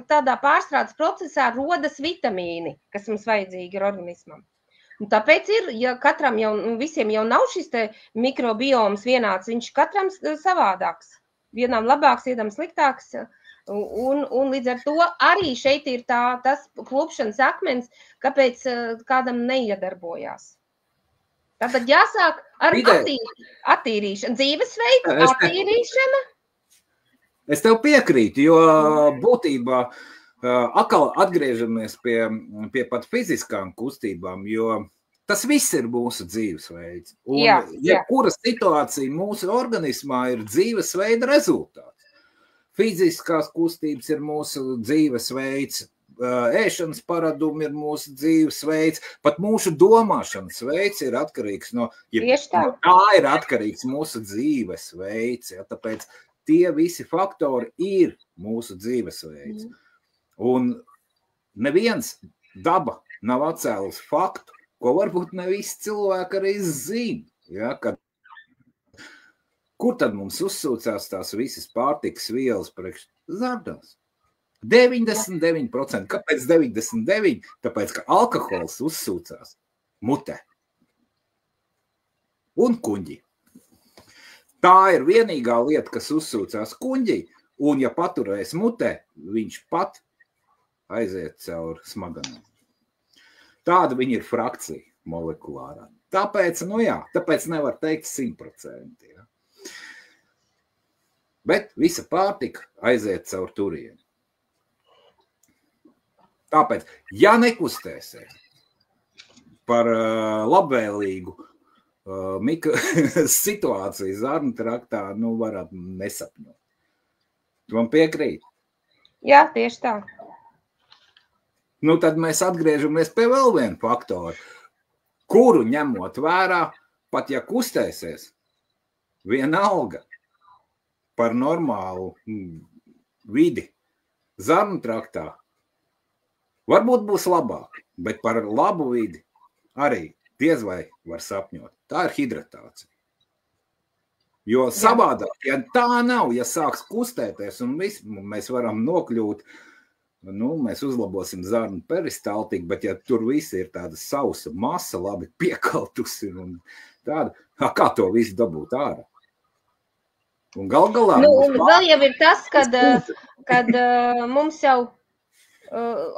tādā pārstrādes procesā rodas vitamīni, kas mums vajadzīgi ir organismam. Un tāpēc ir, ja katram visiem jau nav šis te mikrobioms vienāds, viņš katram savādāks. Vienam labāks, vienam sliktāks, un līdz ar to arī šeit ir tas klupšanas akmens, kāpēc kādam neiedarbojās. Tātad jāsāk ar attīrīšanu, dzīvesveidu attīrīšana. Es tev piekrītu, jo būtībā atkal atgriežamies pie pat fiziskām kustībām, jo tas viss ir mūsu dzīvesveids. Un jebkura situācija mūsu organismā ir dzīvesveida rezultāts. Fiziskās kustības ir mūsu dzīvesveids, ēšanas paradumi ir mūsu dzīvesveids, pat mūsu domāšanas veids ir atkarīgs no tā ir atkarīgs mūsu dzīvesveids. Ja, tāpēc tie visi faktori ir mūsu dzīvesveids. Un neviens daba nav atcēlis faktu, ko varbūt ne visi cilvēki arī zina, ja, kad Kur tad mums uzsūcās tās visas pārtikas vielas priekš zardās? 99%. Kāpēc 99%? Tāpēc, ka alkohols uzsūcās mutē. Un kuņģi. Tā ir vienīgā lieta, kas uzsūcās kuņģī, un ja paturēs mutē, viņš pat aiziet caur smaganēm. Tāda viņa ir frakcija molekulārā. Tāpēc, tāpēc nevar teikt 100%. Ja. Bet visa pārtika aiziet caur turieni. Tāpēc, ja nekustēsies par labvēlīgu situāciju zarnu traktā, varat nesapņot. Tu man piekrīt? Jā, tieši tā. Tad mēs atgriežamies pie vēl viena faktora, kuru ņemot vērā, pat ja kustēsies, vienalga par normālu vidi zarnu traktā, varbūt būs labāk, bet par labu vidi arī diez vai var sapņot. Tā ir hidratācija. Jo savādāk, ja tā nav, ja sāks kustēties un mēs varam nokļūt, mēs uzlabosim zarnu peristaltiku, bet ja tur visi ir tāda sausa masa, labi piekaltusi un tāda, kā to visu dabūt ārā? Un galā... Vēl jau ir tas, kad mums jau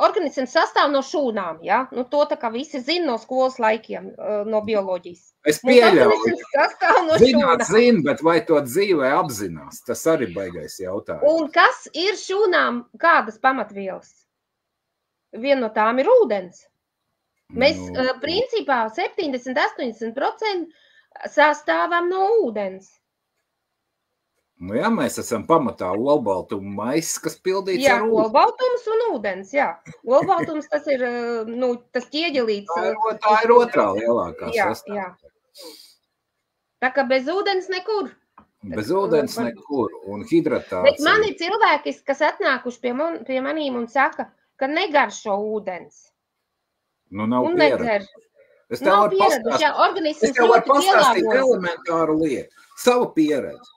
organisms sastāv no šūnām, ja? To tā kā visi zina no skolas laikiem, no bioloģijas. Es pieļauju. Zina, bet vai to dzīvē apzinās? Tas arī baigais jautājums. Un kas ir šūnām kādas pamatvielas? Viena no tām ir ūdens. Mēs principā 70–80% sastāvam no ūdens. Mēs esam pamatā olbaltuma maiss, kas pildīts ar ūdeni. Jā, olbaltums un ūdens, jā. Olbaltums tas ir, tas ķieģelīts. Tā ir otrā lielākā sastāvdaļa. Jā. Tā kā bez ūdens nekur. Bez ūdens nekur un hidratācija. Bet man ir cilvēki, kas atnākuši pie manīm un saka, ka negaršo ūdens. Nav pieredzi. Es tev varu pastāstīt elementāru lietu. Savu pieredzi.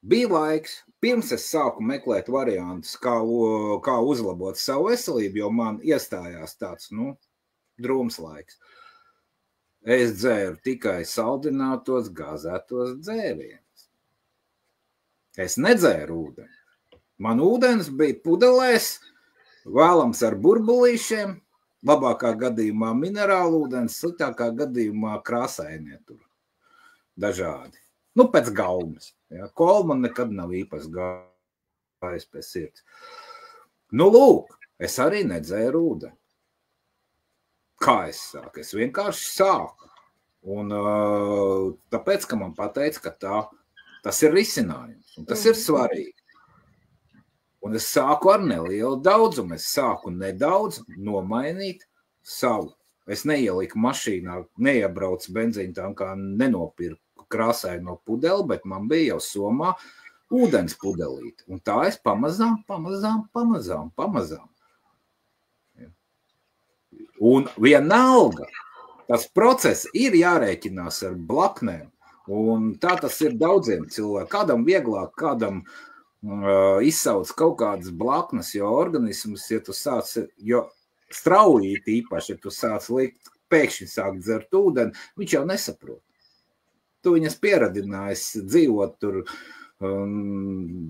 Bija laiks, pirms es sāku meklēt variantus, kā uzlabot savu veselību, jo man iestājās tāds, drūms laiks. Es dzēru tikai saldinātos, gāzētos dzērienus. Es nedzēru ūdeni. Man ūdens bija pudelēs, vēlams ar burbulīšiem, labākā gadījumā minerālu ūdens, sliktākā gadījumā krāsainie tur dažādi. Pēc gaumes. Ja, kola man nekad nav īpaši gājis pie sirds. Lūk, es arī nedzēru ūdeni. Kā es sāku? Es vienkārši sāku. Un tāpēc, ka man pateica, ka tas ir risinājums. Un tas ir svarīgi. Un es sāku ar nelielu daudzumu. Es sāku nedaudz nomainīt savu. Es neieliku mašīnā, neiebraucu benzīna tankā, nenopirku krāsāju no pudeli, bet man bija jau somā ūdens pudelīti. Un tā es pamazām. Un vienalga, tas process ir jārēķinās ar blaknēm. Un tā tas ir daudziem cilvēkiem. Kādam vieglāk, kādam izsauc kaut kādas blaknes, jo organisms, ja tu sāc, jo straujīt īpaši, ja tu sāc likt, pēkšņi sāk dzert ūdeni, viņš jau nesaprot. Tu viņas pieradinājis dzīvot tur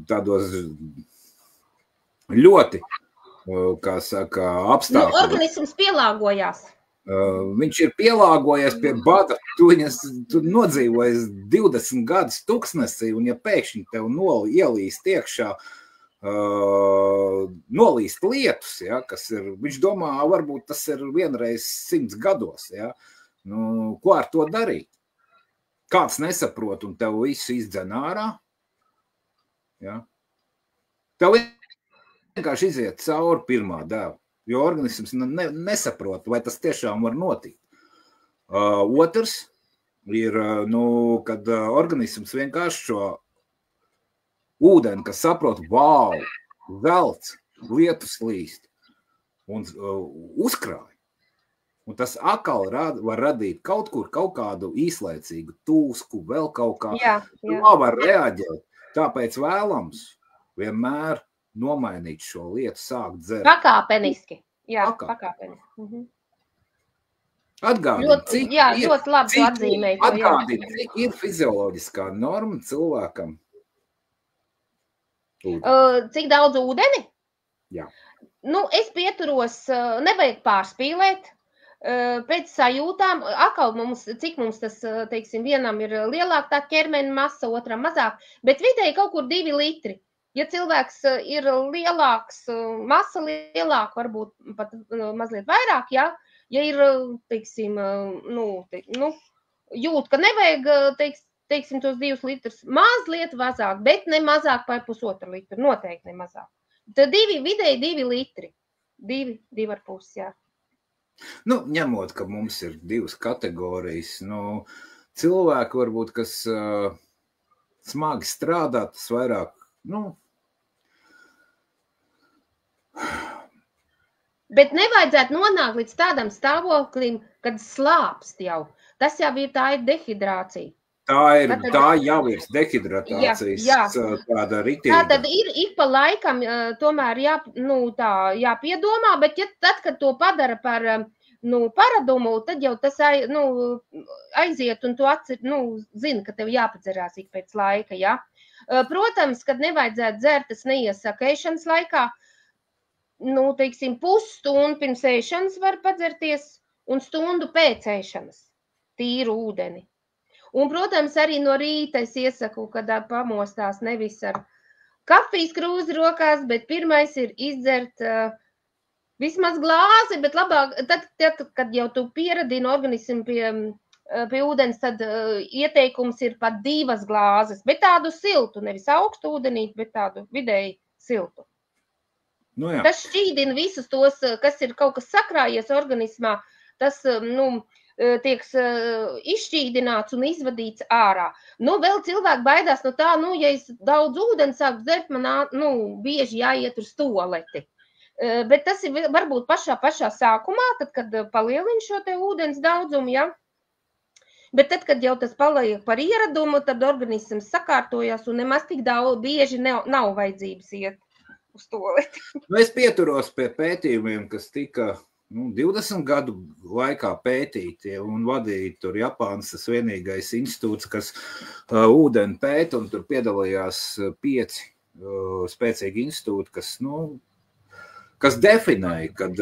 tādos ļoti, kā saka, apstākļos. Organisms pielāgojās. Viņš ir pielāgojies pie bada. Tu nodzīvojies 20 gadus tuksnesī, un ja pēkšņi tev ielīst iekšā, nolīst lietus, ja, kas ir, viņš domā, varbūt tas ir vienreiz 100 gados. Ja. Ko ar to darīt? Kāds nesaprot un tev visu izdzen ārā, ja? Tev vienkārši iziet cauri pirmā deva, jo organisms nesaprot, vai tas tiešām var notikt. Otrs ir, kad organisms vienkārši šo ūdeni, kas saprot, vau, velts, lietus līst un uzkrāj. Un tas atkal var radīt kaut kur kaut kādu īslaicīgu tūsku, vēl kaut kā. Tā var reaģēt. Tāpēc vēlams vienmēr nomainīt šo lietu, sākt dzert. Pakāpeniski. Jā, pakāpeniski. Atgādini, ļoti labi tu atzīmēji. Atgādini, cik ir fizioloģiskā norma cilvēkam? Cik daudz ūdeni? Jā. Nu, es pieturos, nevajag pārspīlēt. Pēc sajūtām, atkal cik mums tas, teiksim, vienam ir lielāk tā ķermeņa masa, otram mazāk, bet vidēji kaut kur 2 litri. Ja cilvēks ir lielāks, masa lielāka, varbūt pat mazliet vairāk, ja ir, teiksim, jūt, ka nevajag, teiksim, tos 2 litrus, mazliet mazāk, bet ne mazāk par 1,5 litru, noteikti ne mazāk. Tad vidēji 2 litri, 2,5, jā. Nu, ņemot, ka mums ir 2 kategorijas, cilvēki varbūt, kas smagi strādā, tas vairāk, Bet nevajadzētu nonākt līdz tādam stāvoklim, kad slāpst jau. Tas jau ir, tā ir dehidrācija. Tā jau ir dehidratācijas tāda ritīga. Tā tad ir ik pa laikam tomēr jāpiedomā, bet tad, kad to padara par paradumu, tad jau tas aiziet un tu zini, ka tev jāpadzerās ik pēc laika, ja? Protams, kad nevajadzētu dzert, tas neiesaka ēšanas laikā, teiksim, pusstundu pirms ēšanas var padzerties un stundu pēc ēšanas tīru ūdeni. Un, protams, arī no rīta es iesaku, kad pamostās nevis ar kafijas krūzi rokās, bet pirmais ir izdzert vismaz glāzi, bet labāk, tad, kad jau tu pieradini organismu pie ūdens, tad ieteikums ir pat 2 glāzes, bet tādu siltu, nevis augstu ūdenīt, bet tādu vidēji siltu. Tas šķīdina visus tos, kas ir kaut kas sakrājies organismā, tas, tiek izšķīdināts un izvadīts ārā. Vēl cilvēki baidās no tā, ja es daudz ūdeni sāku dzert, man, bieži jāiet uz tualeti. Bet tas ir varbūt pašā sākumā, tad, kad palielina šo te ūdens daudzumu, ja? Bet tad, kad jau tas paliek par ieradumu, tad organisms sakārtojas un nemaz tik daudz bieži nav vajadzības iet uz tualeti. Es pieturos pie pētījumiem, kas tika 20 gadu laikā pētīti un vadīja tur Japānas tas vienīgais institūts, kas ūdeni pēta, un tur piedalījās 5 spēcīgi institūti, kas definēja, kad,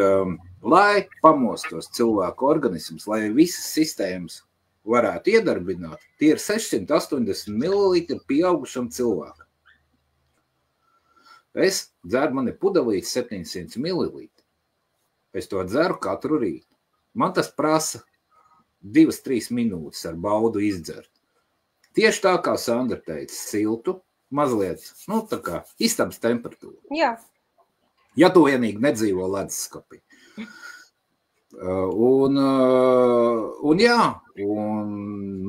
lai pamostos cilvēku organisms, lai visas sistēmas varētu iedarbināt, tie ir 680 ml pieaugušam cilvēkam. Es dzeru, man ir pudelīts 700 ml. Es to dzeru katru rītu. Man tas prasa 2-3 minūtes ar baudu izdzert. Tieši tā kā Sandra teica, siltu, mazliet, tā kā istabas temperatūra. Jā. Ja tu vienīgi nedzīvo leduskapī. Un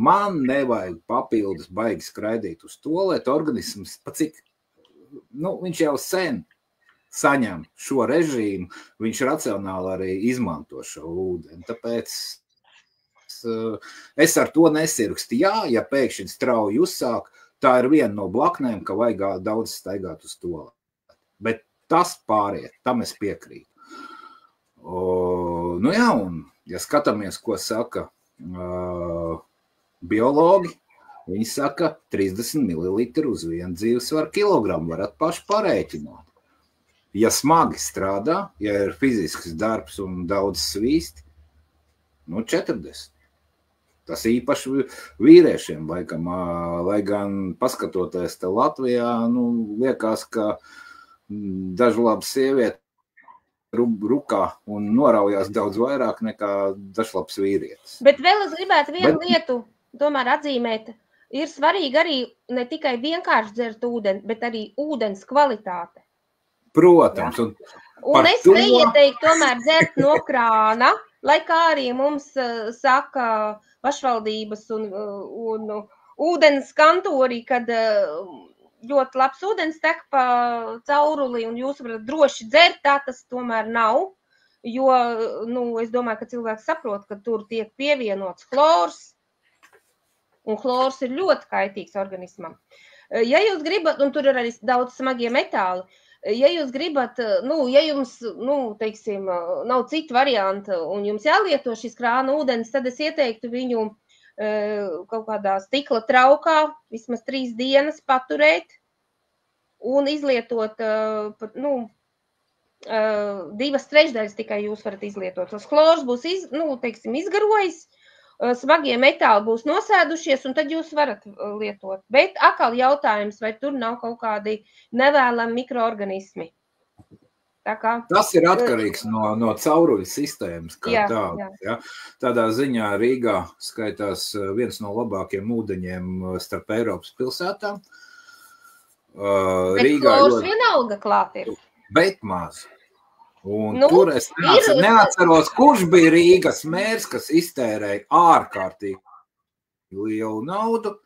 man nevajag papildus baigi skraidīt uz tualeti, organisms, viņš jau sen saņem šo režīmu, viņš racionāli arī izmanto šo ūdeni. Tāpēc es ar to nesirkstu. Ja pēkšņi strauji uzsāk, tā ir viena no blaknēm, ka vajag daudz staigāt uz tualeti. Bet tas pāriet, tam es piekrītu. Un ja skatāmies, ko saka biologi, viņi saka 30 ml uz 1 dzīvesvaru kilogramu, varat paši parēķināt. Ja smagi strādā, ja ir fizisks darbs un daudz svīsti, 40. Tas īpaši vīriešiem, laikam, lai gan paskatoties te Latvijā, liekas, ka daži labi sievieti rukā un noraujās daudz vairāk nekā dažlabs vīrietis. Bet vēl es gribētu vienu lietu tomēr atzīmēt. Ir svarīgi arī ne tikai vienkārši dzert ūdeni, bet arī ūdens kvalitāte. Protams. Un es neieteiktu tomēr dzert no krāna, lai kā arī mums saka pašvaldības un ūdens kantori, kad ļoti labs ūdens tek pa cauruli un jūs varat droši dzert, tā tas tomēr nav. jo, es domāju, ka cilvēks saprot, ka tur tiek pievienots chlors, un chlors ir ļoti kaitīgs organismam. Ja jūs gribat, un tur ir arī daudz smagie metāli, ja jūs gribat, ja jums, teiksim, nav citu variantu un jums jālieto šis krāna ūdens, tad es ieteiktu viņu kaut kādā stikla traukā vismaz 3 dienas paturēt un izlietot, 2/3 tikai jūs varat izlietot. Tas chlors būs, izgarojis, smagie metāli būs nosēdušies, un tad jūs varat lietot. Bet atkal jautājums, vai tur nav kaut kādi nevēlami mikroorganismi. Tas ir atkarīgs no cauruļu sistēmas. Ja? Tādā ziņā Rīgā skaitās viens no labākiem ūdeņiem starp Eiropas pilsētām. Bet chlors vienalga klāt ir. Bet maz. Un tur es neatceros, kurš bija Rīgas mērs, kas iztērēja ārkārtīgi lielu naudu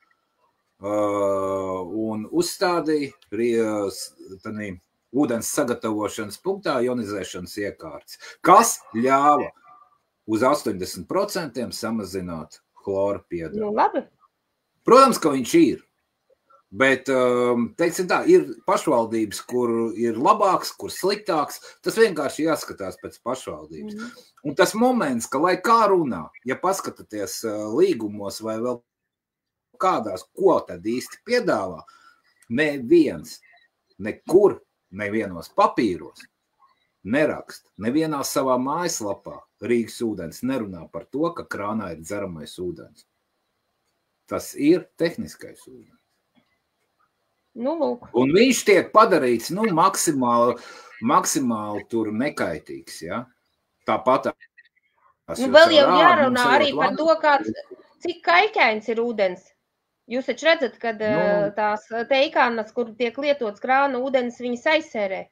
un uzstādīja ūdens sagatavošanas punktā ionizēšanas iekārtas, kas ļāva uz 80% samazināt chlora piedevumu. Labi. Protams, ka viņš ir. Bet, teiksim tā, ir pašvaldības, kur ir labāks, kur sliktāks. Tas vienkārši jāskatās pēc pašvaldības. Un tas moments, ka lai kā runā, ja paskatāties līgumos vai vēl kādās, ko tad īsti piedāvā, neviens, nekur, nevienos papīros nerakst, nevienā savā mājaslapā Rīgas ūdens nerunā par to, ka krānā ir dzeramais ūdens. Tas ir tehniskais ūdens. Un viņš tiek padarīts maksimāli tur nekaitīgs. Ja? Tāpat. Vēl jau jārunā arī par to, cik kaikains ir ūdens. Jūs taču redzat, kad tās teikānas, kur tiek lietots krāna ūdens, viņas aizsērē.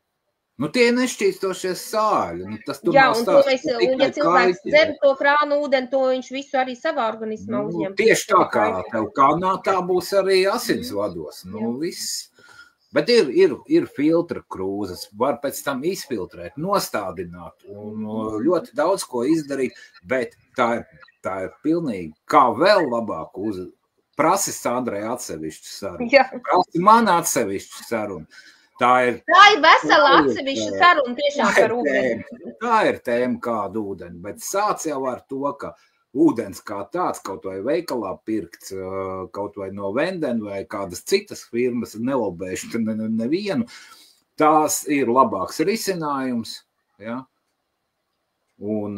Tie nešķīstošies sāļi. Tas tur jā, un ja cilvēks dzer to krānu ūdeni, to viņš visu arī savā organismā uzņem. Tieši tā kā tev kānā, tā būs arī asinsvados. Viss. Bet ir filtra krūzes, var pēc tam izfiltrēt, nostādināt un ļoti daudz ko izdarīt, bet tā ir pilnīgi kā vēl labāk prasi Sandrai atsevišķu sarunu. Prasi man atsevišķu sarunu. Tā ir vesela atsevišķa saruna tiešām par ūdeni. Tā ir tēma kāda ūdeni, bet sāc jau ar to, ka ūdens kā tāds, kaut vai veikalā pirkts, kaut vai no Venden vai kādas citas firmas, nelobēšu nevienu, tās ir labāks risinājums. Ja? Un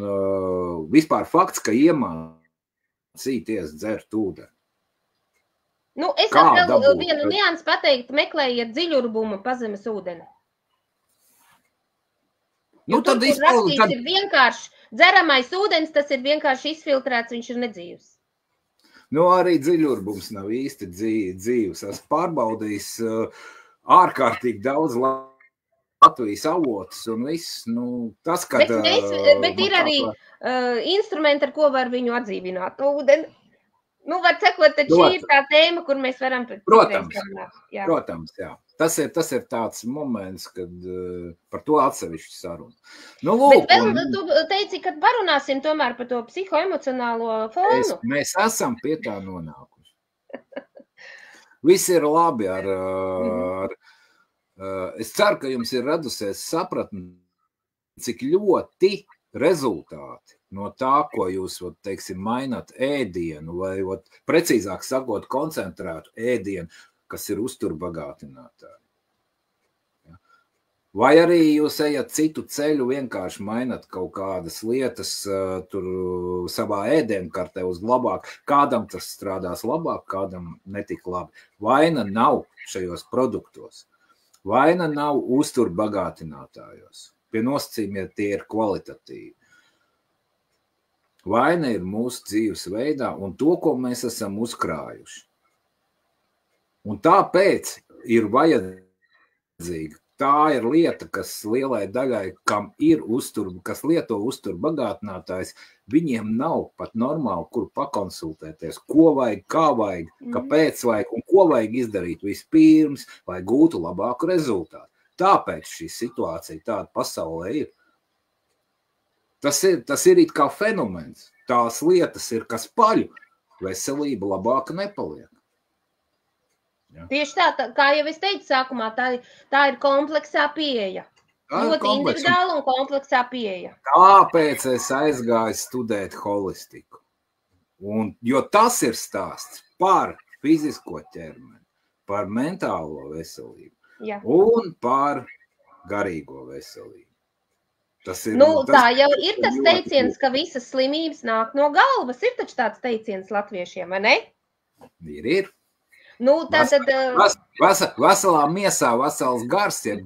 vispār fakts, ka iemācīties dzert ūdeni. Es vēl vienu niansu pateikt, meklējiet dziļurbumu pazemes ūdeni. Tur rakstīts ir vienkārši dzeramais ūdens, tas ir vienkārši izfiltrēts, viņš ir nedzīvs. Arī dziļurbums nav īsti dzīvs. Es pārbaudījis ārkārtīgi daudz Latvijas avotus un viss. Bet ir arī instrumenti, ar ko var viņu atdzīvināt ūdeni. Var sakot, tad šī ir tā tēma, kur mēs varam... Protams, jā. Tas ir tāds moments, kad par to atsevišķu sarunu. Bet vēl tu teici, kad parunāsim tomēr par to psihoemocionālo fonu. Mēs esam pie tā nonākuši. Viss ir labi es ceru, ka jums ir radusies sapratni, cik ļoti rezultāti no tā, ko jūs, teiksim, mainat ēdienu vai, precīzāk sakot, koncentrētu ēdienu, kas ir uzturbagātinātāji. Ja? Vai arī jūs ejat citu ceļu, vienkārši mainat kaut kādas lietas tur savā ēdienkartē uz labāk. Kādam tas strādās labāk, kādam netik labi. Vaina nav šajos produktos. Vaina nav uzturbagātinātājos. Pie nosacījumiem tie ir kvalitatīvi. Vaina ir mūsu dzīves veidā un to, ko mēs esam uzkrājuši. Un tāpēc ir vajadzīga. Tā ir lieta, kas lielai daļai, kam ir kas lieto uzturbagātinātājs, viņiem nav pat normāli, kur pakonsultēties, ko vajag, kā vajag, kāpēc vajag un ko vajag izdarīt vispirms, lai gūtu labāku rezultātu. Tāpēc šī situācija tāda pasaulē ir. Tas ir it kā fenomens. Tās lietas ir, kas paļu. Veselība labāka nepaliek. Ja. Tieši tā, kā jau es teicu sākumā, tā ir kompleksā pieeja. Ļoti individuāla un kompleksā pieeja. Tāpēc es aizgāju studēt holistiku. Jo tas ir stāsts par fizisko ķermeni, par mentālo veselību un par garīgo veselību. Tā jau ir tas teiciens, ka visas slimības nāk no galvas. Ir taču tāds teiciens latviešiem, vai ne? Ir. Veselā miesā vesels gars, jeb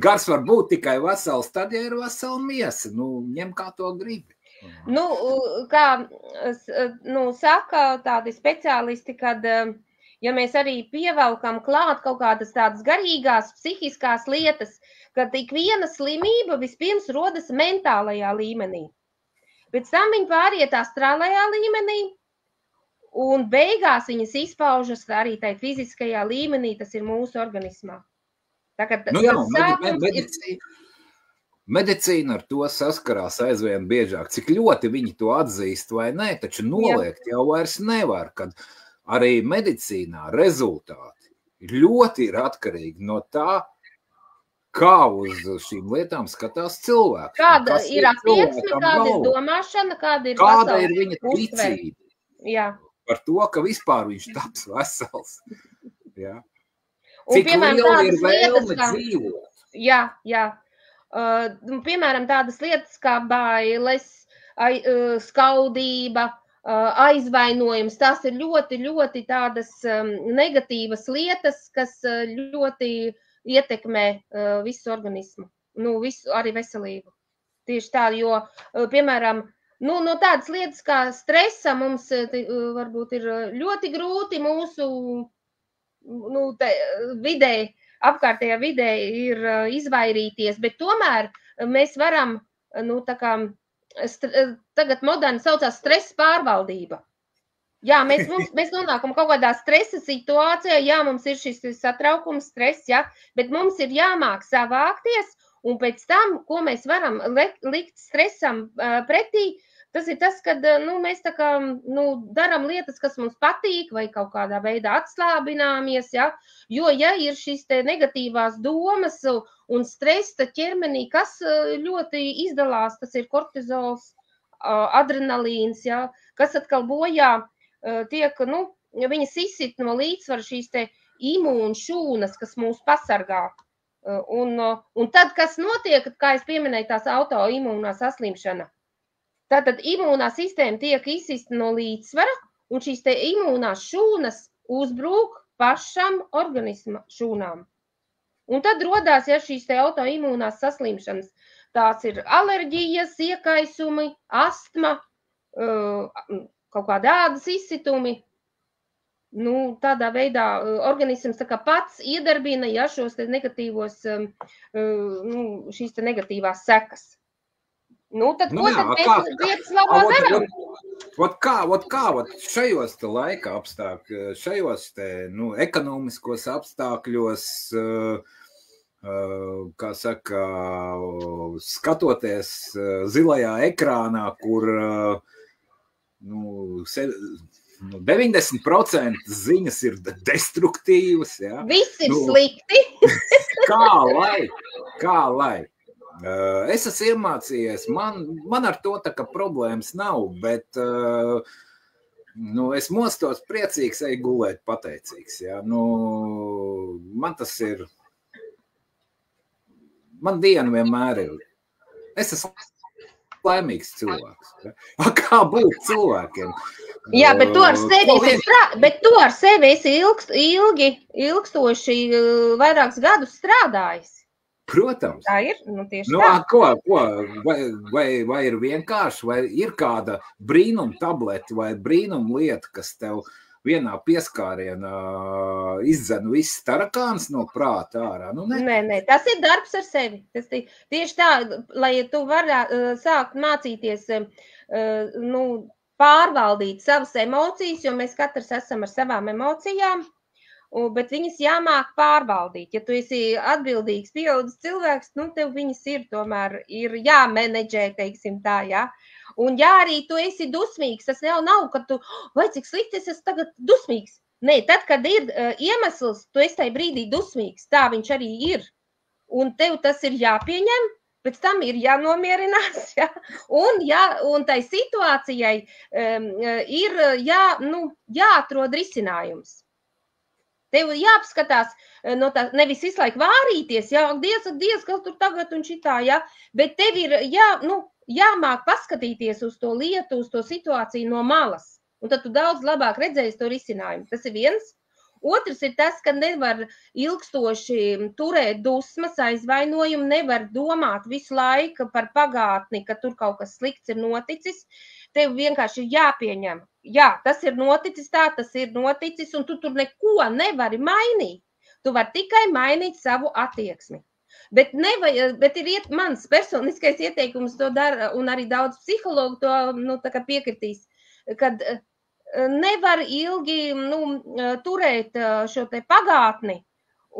gars var būt tikai vesels, tad, ja ir vesela miesa. Ņem kā to gribi. Saka tādi speciālisti, kad, ja mēs arī pievelkam klāt kaut kādas tādas garīgās, psihiskās lietas, ka ik viena slimība vispirms rodas mentālajā līmenī. Pēc tam viņa pāriet astrālajā līmenī, un beigās viņas izpaužas arī tai fiziskajā līmenī, tas ir mūsu organismā. Medicīna ar to saskarās aizvien biežāk. Cik ļoti viņi to atzīst vai nē, taču noliegt jau vairs nevar, kad arī medicīnā rezultāti ļoti ir atkarīgi no tā, kā uz šīm lietām skatās cilvēks. Kāda ir attieksme, kāda ir domāšana, kāda ir viņa ticība. Jā. Par to, ka vispār viņš taps vesels. Jā. Cik liela ir vēlme dzīvot. Jā. Piemēram, tādas lietas kā bailes, skaudība, aizvainojums. Tās ir ļoti, ļoti tādas negatīvas lietas, kas ļoti ietekmē visu organismu, visu arī veselību. Tieši tā, jo, piemēram, no tādas lietas kā stresa mums varbūt ir ļoti grūti mūsu apkārtējā vidē ir izvairīties, bet tomēr mēs varam, tagad moderni saucās stresa pārvaldība. Jā, mēs nonākam kaut kādā stresa situācijā, jā, mums ir šis satraukums, stress, jā, bet mums ir jāmāk savākties, un pēc tam, ko mēs varam likt stresam pretī, tas ir tas, kad mēs tā kā daram lietas, kas mums patīk, vai kaut kādā veidā atslābināmies, jā, jo, ja ir šīs te negatīvās domas un stresa ķermenī, kas ļoti izdalās, tas ir kortizols, adrenalīns, jā, kas atkal bojā tiek, viņas izsit no līdzsvara šīs te imūnšūnas, kas mūs pasargā. Un tad, kas notiek, kā es pieminēju, tās autoimūnā saslimšana, tātad imūnā sistēma tiek izsista no līdzsvara, un šīs te imūnās šūnas uzbrūk pašam organisma šūnām. Un tad rodās, ja šīs te autoimūnās saslimšanas, tās ir alerģijas, iekaisumi, astma, kaut kādi ādas izsitumi. Tādā veidā organisms tā kā pats iedarbina, ja šos te negatīvos, šīs te negatīvās sekas. Tad ko tad mēs vietas labā daram? Šajos te laika apstākļos, šajos te ekonomiskos apstākļos, kā saka, skatoties zilajā ekrānā, kur 90% ziņas ir destruktīvas. Ja? Viss ir slikti. Kā lai? Es esmu iemācījies, man ar to tā kā problēmas nav, bet es mostos priecīgs, eju gulēt pateicīgs. Ja? Man tas ir, man diena vienmēr ir. Es esmu laimīgs cilvēks. Ja? Kā būt cilvēkiem? Jā, bet tu ar sevi esi ilgstoši vairākus gadus strādājis. Protams. Tā ir, tieši tā. Vai ir vienkārši, vai ir kāda brīnum tablete vai brīnum lieta, kas tev vienā pieskārienā izdzen viss tarakāns no prāta ārā? Nē, tas ir darbs ar sevi. Tas tieši tā, lai tu varētu sākt mācīties, pārvaldīt savas emocijas, jo mēs katrs esam ar savām emocijām. bet viņas jāmāk pārvaldīt. Ja tu esi atbildīgs, pieaudzis cilvēks, nu, tev viņas tomēr ir jāmenedžē, teiksim tā, jā. Un ja arī tu esi dusmīgs, tas jau nav, ka tu, vai cik slikti es esmu tagad dusmīgs. Nē, tad, kad ir iemesls, tu esi tajā brīdī dusmīgs, tā viņš arī ir. Un tev tas ir jāpieņem, pēc tam ir jānomierinās, ja? Un tai situācijai ir jāatrod risinājums. Tev jāapskatās, no tā, nevis visu laiku vārīties, jā, Dievs, kas tur tagad un šitā, jā, bet tev ir jāmāk paskatīties uz to lietu, uz to situāciju no malas, un tad tu daudz labāk redzēsi to risinājumu. Tas ir viens. Otrs ir tas, ka nevar ilgstoši turēt dusmas, aizvainojumu, nevar domāt visu laiku par pagātni, ka tur kaut kas slikts ir noticis. Tev vienkārši ir jāpieņem. Jā, tas ir noticis tā, tas ir noticis, un tu tur neko nevari mainīt. Tu vari tikai mainīt savu attieksmi. Bet ir mans personiskais ieteikums to dara, un arī daudz psihologu to piekritīs, kad nevar ilgi turēt šo te pagātni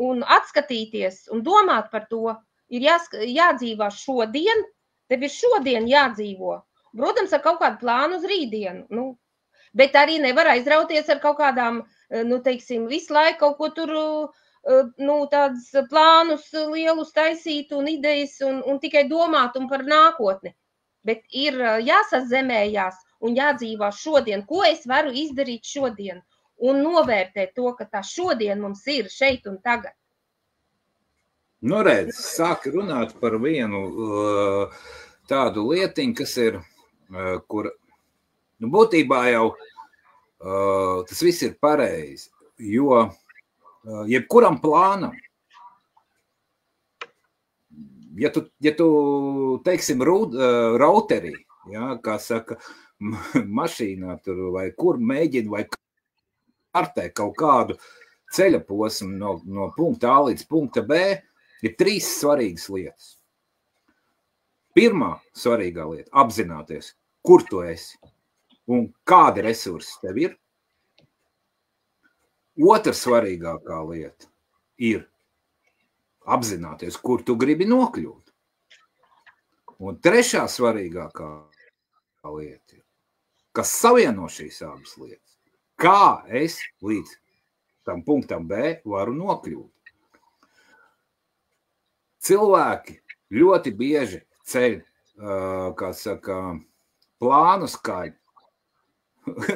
un atskatīties un domāt par to. Ir jādzīvā šodien, tev ir šodien jādzīvo. Protams, ar kaut kādu plānu uz rītdienu. Bet arī nevar aizrauties ar kaut kādām, teiksim, visu laiku kaut ko tur, tādus plānus lielus taisīt un idejas un tikai domāt un par nākotni. Bet ir jāsazemējās un jādzīvā šodien, ko es varu izdarīt šodien, un novērtēt to, ka tā šodien mums ir šeit un tagad. Nu, redz, sāka runāt par vienu tādu lietiņu, kas ir, kur, būtībā jau tas viss ir pareizi, jo jebkuram plānam, ja tu teiksim, routerī, ja, kā saka, mašīnā tur vai kur mēģina vai kartē kaut kādu ceļa posmu no punkta A līdz punkta B, ir 3 svarīgas lietas. Pirmā svarīgā lieta – apzināties, kur tu esi un kādi resursi tev ir. Otra svarīgākā lieta ir apzināties, kur tu gribi nokļūt. Un trešā svarīgākā lieta ir, kas savieno šīs abas lietas. Kā es līdz tam punktam B varu nokļūt? Cilvēki ļoti bieži ceļ, kā saka, plānus, kā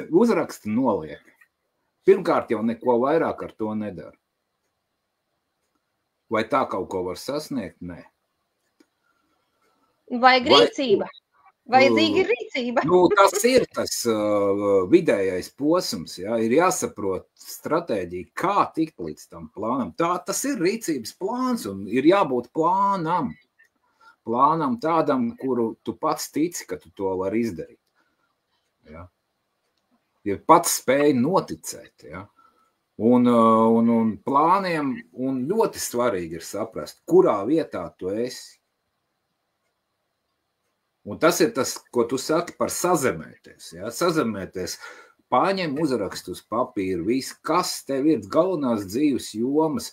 uzraksta noliek. Pirmkārt jau neko vairāk ar to nedara. Vai tā kaut ko var sasniegt? Nē. Vajag rīcība. Vajadzīga ir rīcība. Tas ir tas vidējais posms, ja? Ir jāsaprot stratēģija, kā tikt līdz tam plānam. Tas ir rīcības plāns un ir jābūt plānam. Plānam tādam, kuru tu pats tici, ka tu to vari izdarīt. Ja? Ja pats spēj noticēt. Ja? Un plāniem un ļoti svarīgi ir saprast, kurā vietā tu esi. Un tas ir tas, ko tu saki par sazemēties. Ja? Sazemēties, paņem uzrakstu uz papīru, visu, kas tev ir galvenās dzīves jomas,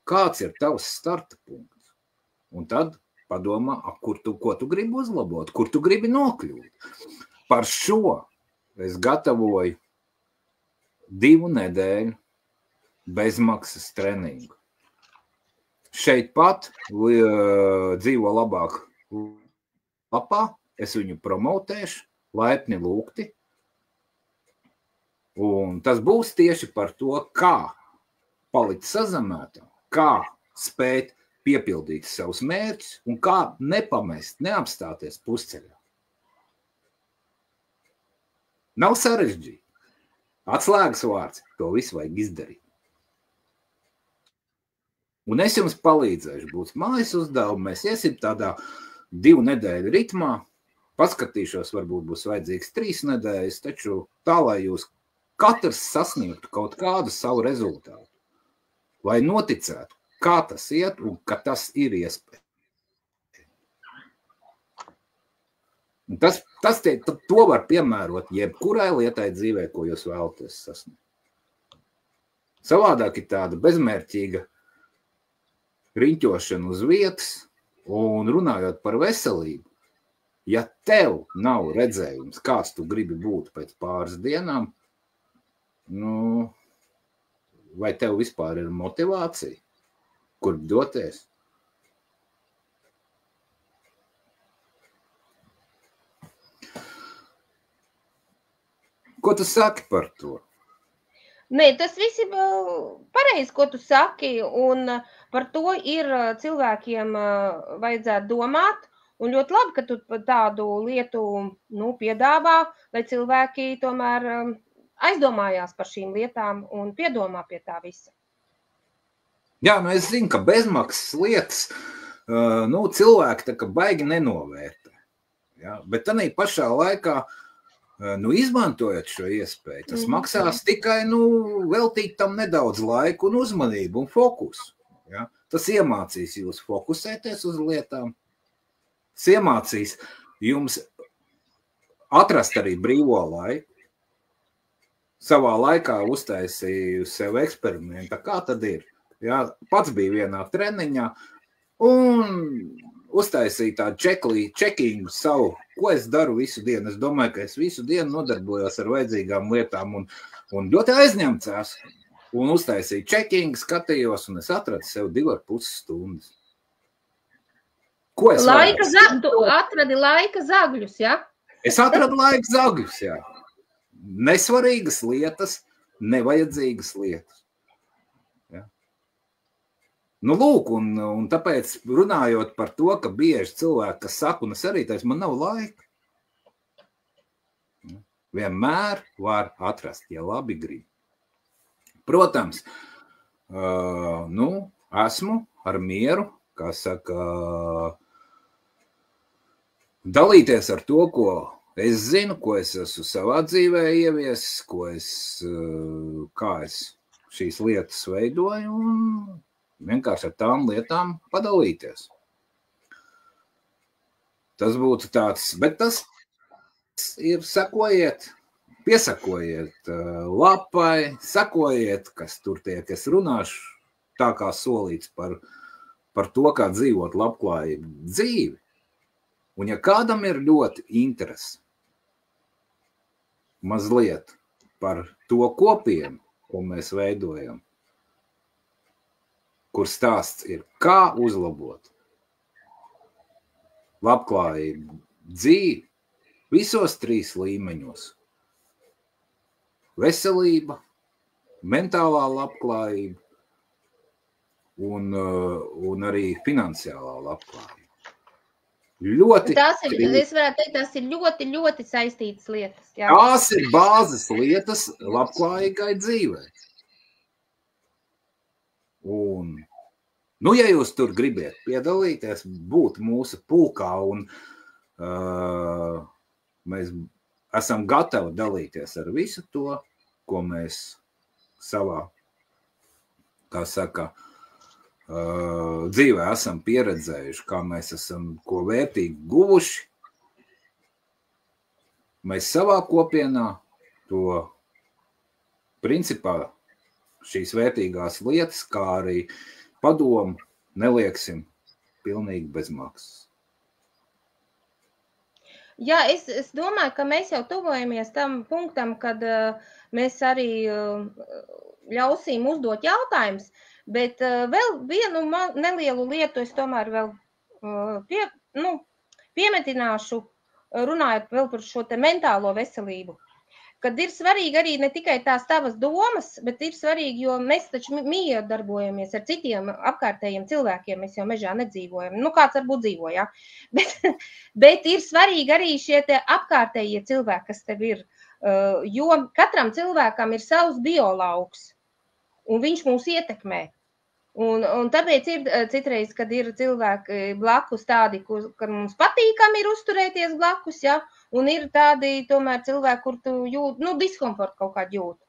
kāds ir tavs starta punkts. Un tad padomā, ko tu gribi uzlabot, kur tu gribi nokļūt. Par šo es gatavoju 2 nedēļu bezmaksas treningu. Šeit pat dzīvo labāk lapā, es viņu promotēšu, laipni lūgti. Un tas būs tieši par to, kā palikt sazemētam, kā spēt piepildīt savus mērķus un kā nepamest, neapstāties pusceļā. Nav sarežģīti. Atslēgas vārds, to visu vajag izdarīt. Un es jums palīdzēšu, būs mājas uzdevumi, mēs iesim tādā 2 nedēļu ritmā, paskatīšos, varbūt būs vajadzīgs 3 nedēļas, taču tā, lai jūs katrs sasniegtu kaut kādu savu rezultātu, lai noticētu, kā tas iet un ka tas ir iespēja. To var piemērot jebkurai lietai dzīvē, ko jūs vēlaties sasniegt. Savādāk ir tāda bezmērķīga riņķošana uz vietas un runājot par veselību. Ja tev nav redzējums, kāds tu gribi būt pēc pāris dienām, nu, vai tev vispār ir motivācija, kur doties? Ko tu saki par to? Nē, tas viss ir pareizi, ko tu saki, un par to ir cilvēkiem vajadzētu domāt, un ļoti labi, ka tu tādu lietu piedāvā, lai cilvēki tomēr aizdomājās par šīm lietām un piedomā pie tā visa. Jā, es zinu, ka bezmaksas lietas cilvēki tā kā baigi nenovērtē. Ja? Bet tādā pašā laikā izmantojot šo iespēju, tas maksās tikai veltīt tam nedaudz laiku un uzmanību un fokusu. Ja? Tas iemācīs jūs fokusēties uz lietām, tas iemācīs jums atrast arī brīvo laiku. Savā laikā uztaisīju sev eksperimentu, kā tad ir. Ja? Pats bija vienā treniņā un uztaisīju tādu čekingu savu, ko es daru visu dienu. Es domāju, ka es visu dienu nodarbojos ar vajadzīgām lietām un ļoti aizņemts esmu. Un uztaisīju čekingu, skatījos, un es atradu sev 2,5 stundas. Ko es Tu atradi laika zagļus, ja? Es atradu laika zagļus, jā. Nesvarīgas lietas, nevajadzīgas lietas. Ja? Lūk, un tāpēc runājot par to, ka bieži cilvēki, kas saka, un es arī teicu, man nav laika. Vienmēr var atrast, ja labi grib. Protams, esmu ar mieru, kā saka, dalīties ar to, ko es zinu, ko es esmu savā dzīvē ieviesis, kā es šīs lietas veidoju un vienkārši ar tām lietām padalīties. Tas būtu tāds, bet tas ir piesakojiet lapai, sakojiet, kas tur tiek. Es runāšu tā kā solīts par to, kā dzīvot labklājību dzīvi. Un ja kādam ir ļoti interesi mazliet par to kopienu, ko mēs veidojam, kur stāsts ir, kā uzlabot labklājību dzīvi visos 3 līmeņos. Veselība, mentālā labklājība un arī finansiālā labklājība. Es varētu teikt, tas ir ļoti, ļoti saistītas lietas. Jā. Tās ir bāzes lietas labklājīgai dzīvē. Un, ja jūs tur gribiet piedalīties, būt mūsu pulkā un mēs esam gatavi dalīties ar visu to, ko mēs savā, kā saka, dzīvē esam pieredzējuši, kā mēs esam ko vērtīgi guvuši. Mēs savā kopienā to principā šīs vērtīgās lietas, kā arī padomu, nelieksim pilnīgi bez maksas. Jā, es domāju, ka mēs jau tuvojamies tam punktam, kad mēs arī ļausim uzdot jautājumus, bet vēl vienu nelielu lietu es tomēr vēl piemetināšu, runājot vēl par šo te mentālo veselību. Kad ir svarīgi arī ne tikai tās tavas domas, bet ir svarīgi, jo mēs taču miedarbojamies ar citiem apkārtējiem cilvēkiem, mēs jau mežā nedzīvojam. Kāds varbūt dzīvo, jā. Bet ir svarīgi arī šie te apkārtējie cilvēki, kas tev ir, jo katram cilvēkam ir savs biolauks, un viņš mūs ietekmē. Un tāpēc ir citreiz, kad ir cilvēki blakus tādi, kur mums patīkami ir uzturēties blakus, jā, un ir tādi tomēr cilvēki, kur tu jūt, diskomfortu kaut kādu jūt.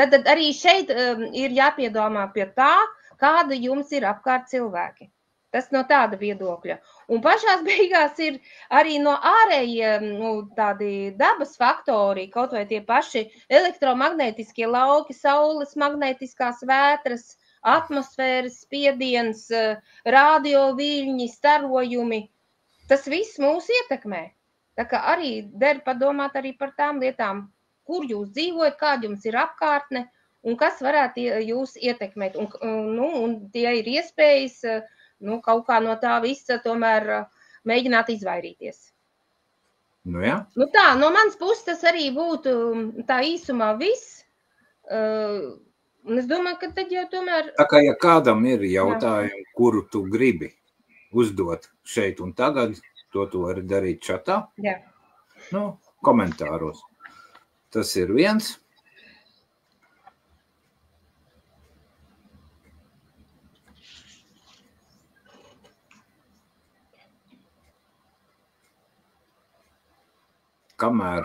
Tad arī šeit ir jāpiedomā pie tā, kāda jums ir apkārt cilvēki. Tas no tāda viedokļa. Un pašās beigās ir arī no ārējiem tādi dabas faktori, kaut vai tie paši elektromagnetiskie lauki, saules magnetiskās vētras, atmosfēras spiediens, radioviļņi, starojumi. Tas viss mūs ietekmē. Tā kā arī der padomāt arī par tām lietām, kur jūs dzīvojat, kāda jums ir apkārtne un kas varētu jūs ietekmēt. Un tie ir iespējas kaut kā no tā visa tomēr mēģināt izvairīties. Nu jā. Nu tā, no manas puses tas arī būtu tā īsumā viss. Un es domāju, ka tad jau tomēr... Tā kā, ja kādam ir jautājumi, kuru tu gribi uzdot šeit un tagad, to tu vari darīt čatā. Jā. Nu, komentāros. Tas ir viens. Kamēr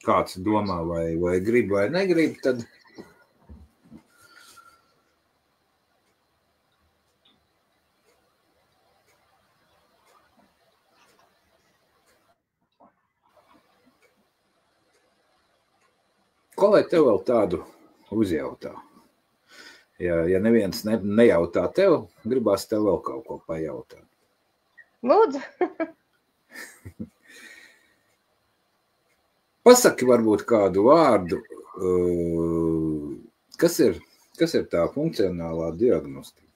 kāds domā, vai grib vai negrib, tad ko lai tev vēl tādu uzjautā? Ja neviens nejautā tev, gribās tev vēl kaut ko pajautāt. Lūdzu. Pasaki varbūt kādu vārdu, kas ir tā funkcionālā diagnostika,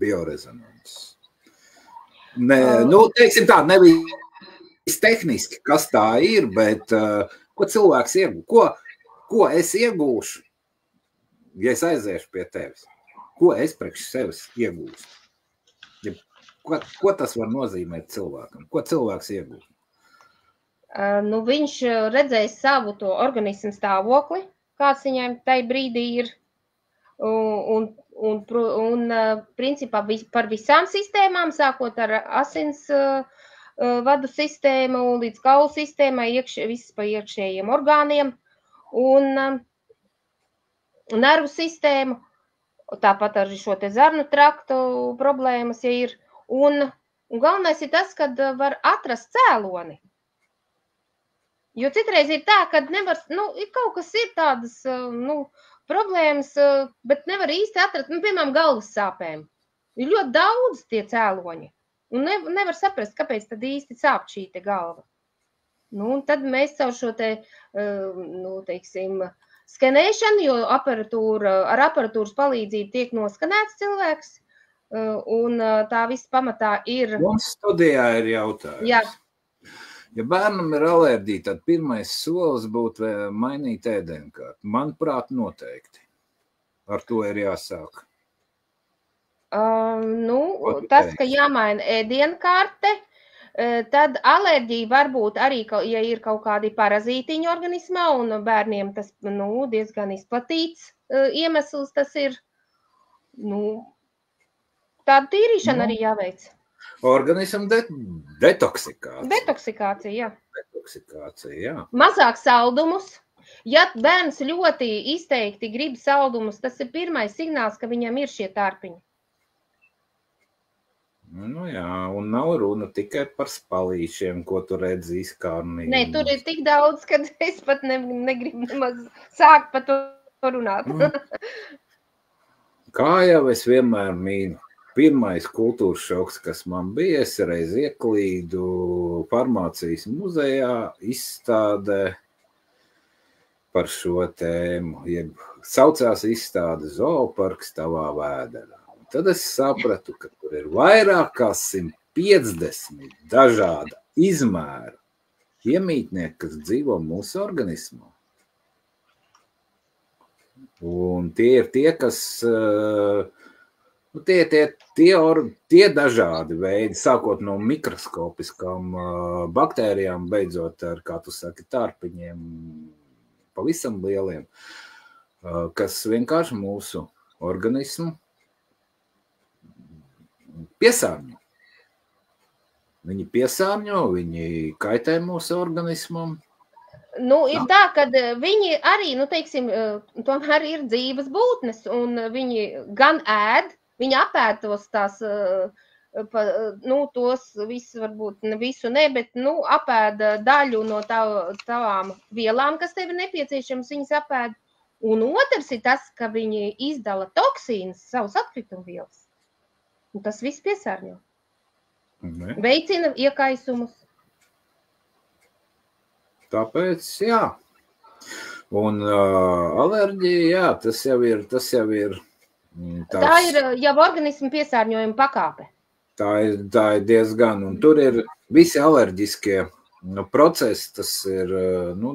biorezonances? Teiksim tā, nevis tehniski, kas tā ir, bet ko cilvēks iegūst? Ko es iegūšu, ja es aiziešu pie tevis? Ko es priekš sevis iegūstu? Ko tas var nozīmēt cilvēkam? Ko cilvēks iegūst? Viņš redzēs savu to organismu stāvokli, kāds viņam tai brīdī ir. Un principā par visām sistēmām, sākot ar asins vadu sistēmu līdz kaulu sistēmai, viss pa iekšējiem orgāniem un nervu sistēmu, tāpat arī šo te zarnu traktu problēmas, ja ir. Un galvenais ir tas, kad var atrast cēloni. Jo citreiz ir tā, ka nevar, kaut kas ir tādas, problēmas, bet nevar īsti atrast, piemēram, galvas sāpēm. Ir ļoti daudz tie cēloņi. Un nevar saprast, kāpēc tad īsti sāp šī te galva. Un tad mēs caur šo te, teiksim, skenēšanu, jo ar aparatūras palīdzību tiek noskanēts cilvēks, un tā viss pamatā ir... Mums studijā ir jautājums. Jā. Ja bērnam ir alerģija, tad pirmais solis būtu mainīt ēdienkārti. Manuprāt, noteikti. Ar to ir jāsāk. Tas, ka jāmaina ēdienkarte, tad alerģija var būt arī, ja ir kaut kādi parazītiņi organismā, un bērniem tas diezgan izplatīts iemesls tas ir. Tāda tīrīšana arī jāveic. Organismu detoksikācija. Detoksikācija, jā. Detoksikācija, jā. Mazāk saldumus. Ja bērns ļoti izteikti grib saldumus, tas ir pirmais signāls, ka viņam ir šie tarpiņi. Jā, un nav runa tikai par spalīšiem, ko tu redzi izkārnīgi. Nē, tur ir tik daudz, ka es pat negribu nemaz sākt par to runāt. Kā jau es vienmēr mīnu. Pirmais kultūras šoks, kas man bija, es reiz ieklīdu farmācijas muzejā izstādē par šo tēmu. Saucās izstāde Zooparks tavā vēderā. Un tad es sapratu, ka tur ir vairāk kā 150 dažāda izmēra iemītnieki, kas dzīvo mūsu organismā. Un tie ir tie, kas... Tie dažādi veidi, sākot no mikroskopiskām baktērijām, beidzot ar, kā tu saki, tarpiņiem, pavisam lieliem, kas vienkārši mūsu organismu piesārņo. Viņi piesārņo, viņi kaitē mūsu organismam. Ir tā, ka viņi arī, teiksim, tomēr ir dzīves būtnes, un viņi gan ēd, Viņi apētos tās, tos visu, varbūt ne visu, bet, apēda daļu no tavām vielām, kas tev ir nepieciešams, viņas apēda. Un otrs ir tas, ka viņi izdala toksīnas, savus atkritumvielas. Un tas viss piesārņo. Veicina iekaisumus. Tāpēc, jā. Un alerģija, jā, tas jau ir tāds... Tā ir jau organismu piesārņojuma pakāpe. Tā ir diezgan, un tur ir visi alerģiskie procesi, tas ir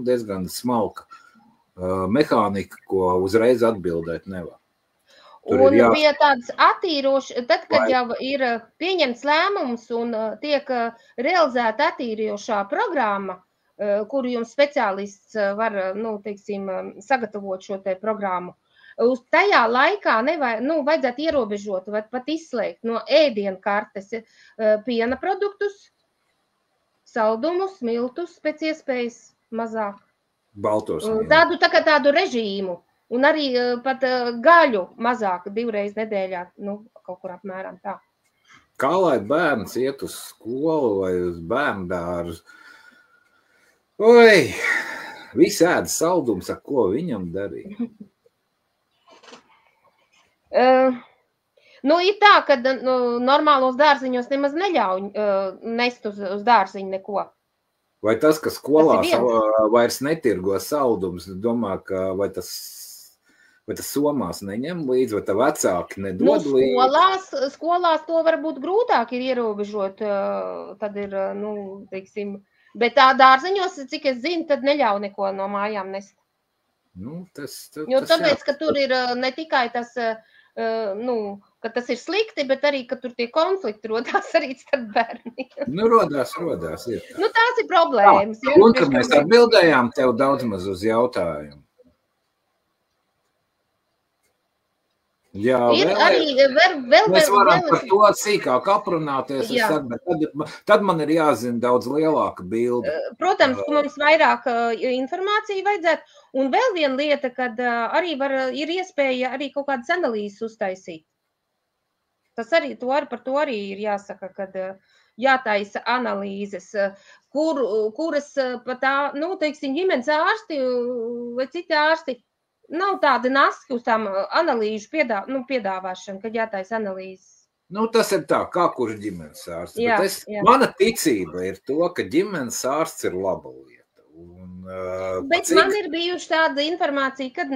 diezgan smalka mehānika, ko uzreiz atbildēt nevar. Un bija tāds attīrošs, tad, kad jau ir pieņemts lēmums un tiek realizēta attīrošā programma, kuru jums speciālists var, sagatavot šo te programmu, uz tajā laikā vajadzētu ierobežot vai pat izslēgt no ēdienu kartes piena produktus, saldumus, miltus pēc iespējas mazāk. Baltos. Tādu režīmu. Un arī pat gaļu mazāk 2 reizes nedēļā, kaut kur apmēram tā. Kā lai bērns iet uz skolu vai uz bērndārzu? Oi, visi ēda saldums, ar ko viņam darīt? Ir tā, ka normālos dārziņos nemaz neļauj nest uz dārziņu neko. Vai tas, ka skolā vairs netirgo saldums, domā, ka vai tas somās neņem līdzi, vai tā vecāki nedod līdzi? Skolās to varbūt grūtāk ir ierobežot, tad ir, bet tā dārziņos, cik es zinu, tad neļauj neko no mājām nest. Tāpēc, ka tur ir ne tikai tas, ka tas ir slikti, bet arī, ka tur tie konflikti rodās arī starp bērniem. Rodās, ir. Tās ir problēmas. Un, kad mēs atbildējām tev daudz maz uz jautājumu. Jā, mēs varam par to sīkāk aprunāties, tad man ir jāzina daudz lielāka bilde. Protams, ka mums vairāk informācija vajadzētu, un vēl viena lieta, kad arī ir iespēja arī kaut kādas analīzes uztaisīt. Par to arī ir jāsaka, kad jātaisa analīzes, kuras pat tā, ģimenes ārsti vai citi ārsti, nav tādi naski uz tām analīžu piedāvāšanu, kad jātais analīzes. Tas ir tā, kā kurš ģimenes ārsts. Jā. Mana ticība ir to, ka ģimenes ārsts ir laba lieta. Bet man ir bijuši tāda informācija, kad...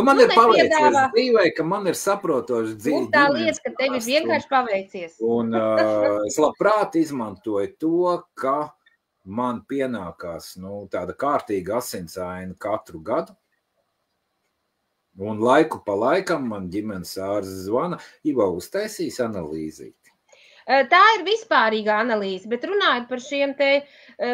man ir paveicies dzīvē, ka man ir saprotoši dzīve. Un tā lieta, ka tev ir vienkārši paveicies. Un es labprāt izmantoju to, ka man pienākās tāda kārtīga asinsaina katru gadu. Un laiku pa laikam man ģimenes ārsts zvana, Ivo uztaisīs analīzīti. Tā ir vispārīga analīze, bet runājot par šiem te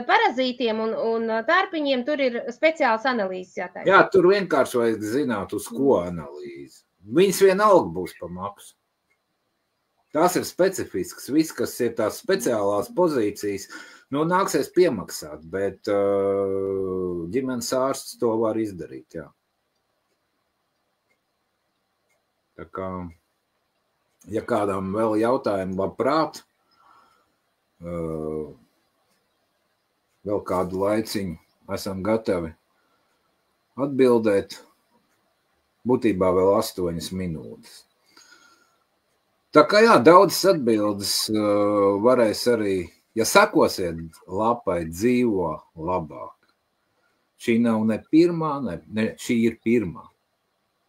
parazītiem un tārpiņiem, tur ir speciāls analīzes jātaisa. Jā, tur vienkārši vajag zināt, uz ko analīze. Viņas vienalga būs pa maksu. Tās ir specifisks, viss, kas ir tās speciālās pozīcijas, nāksies piemaksāt, bet ģimenes ārsts to var izdarīt, jā. Tā kā, ja kādam vēl jautājumu labprāt, vēl kādu laiciņu esam gatavi atbildēt, būtībā vēl 8 minūtes. Tā kā jā, daudzas atbildes varēs arī, ja sekosiet lapai dzīvo labāk. Šī nav ne pirmā, šī ir pirmā.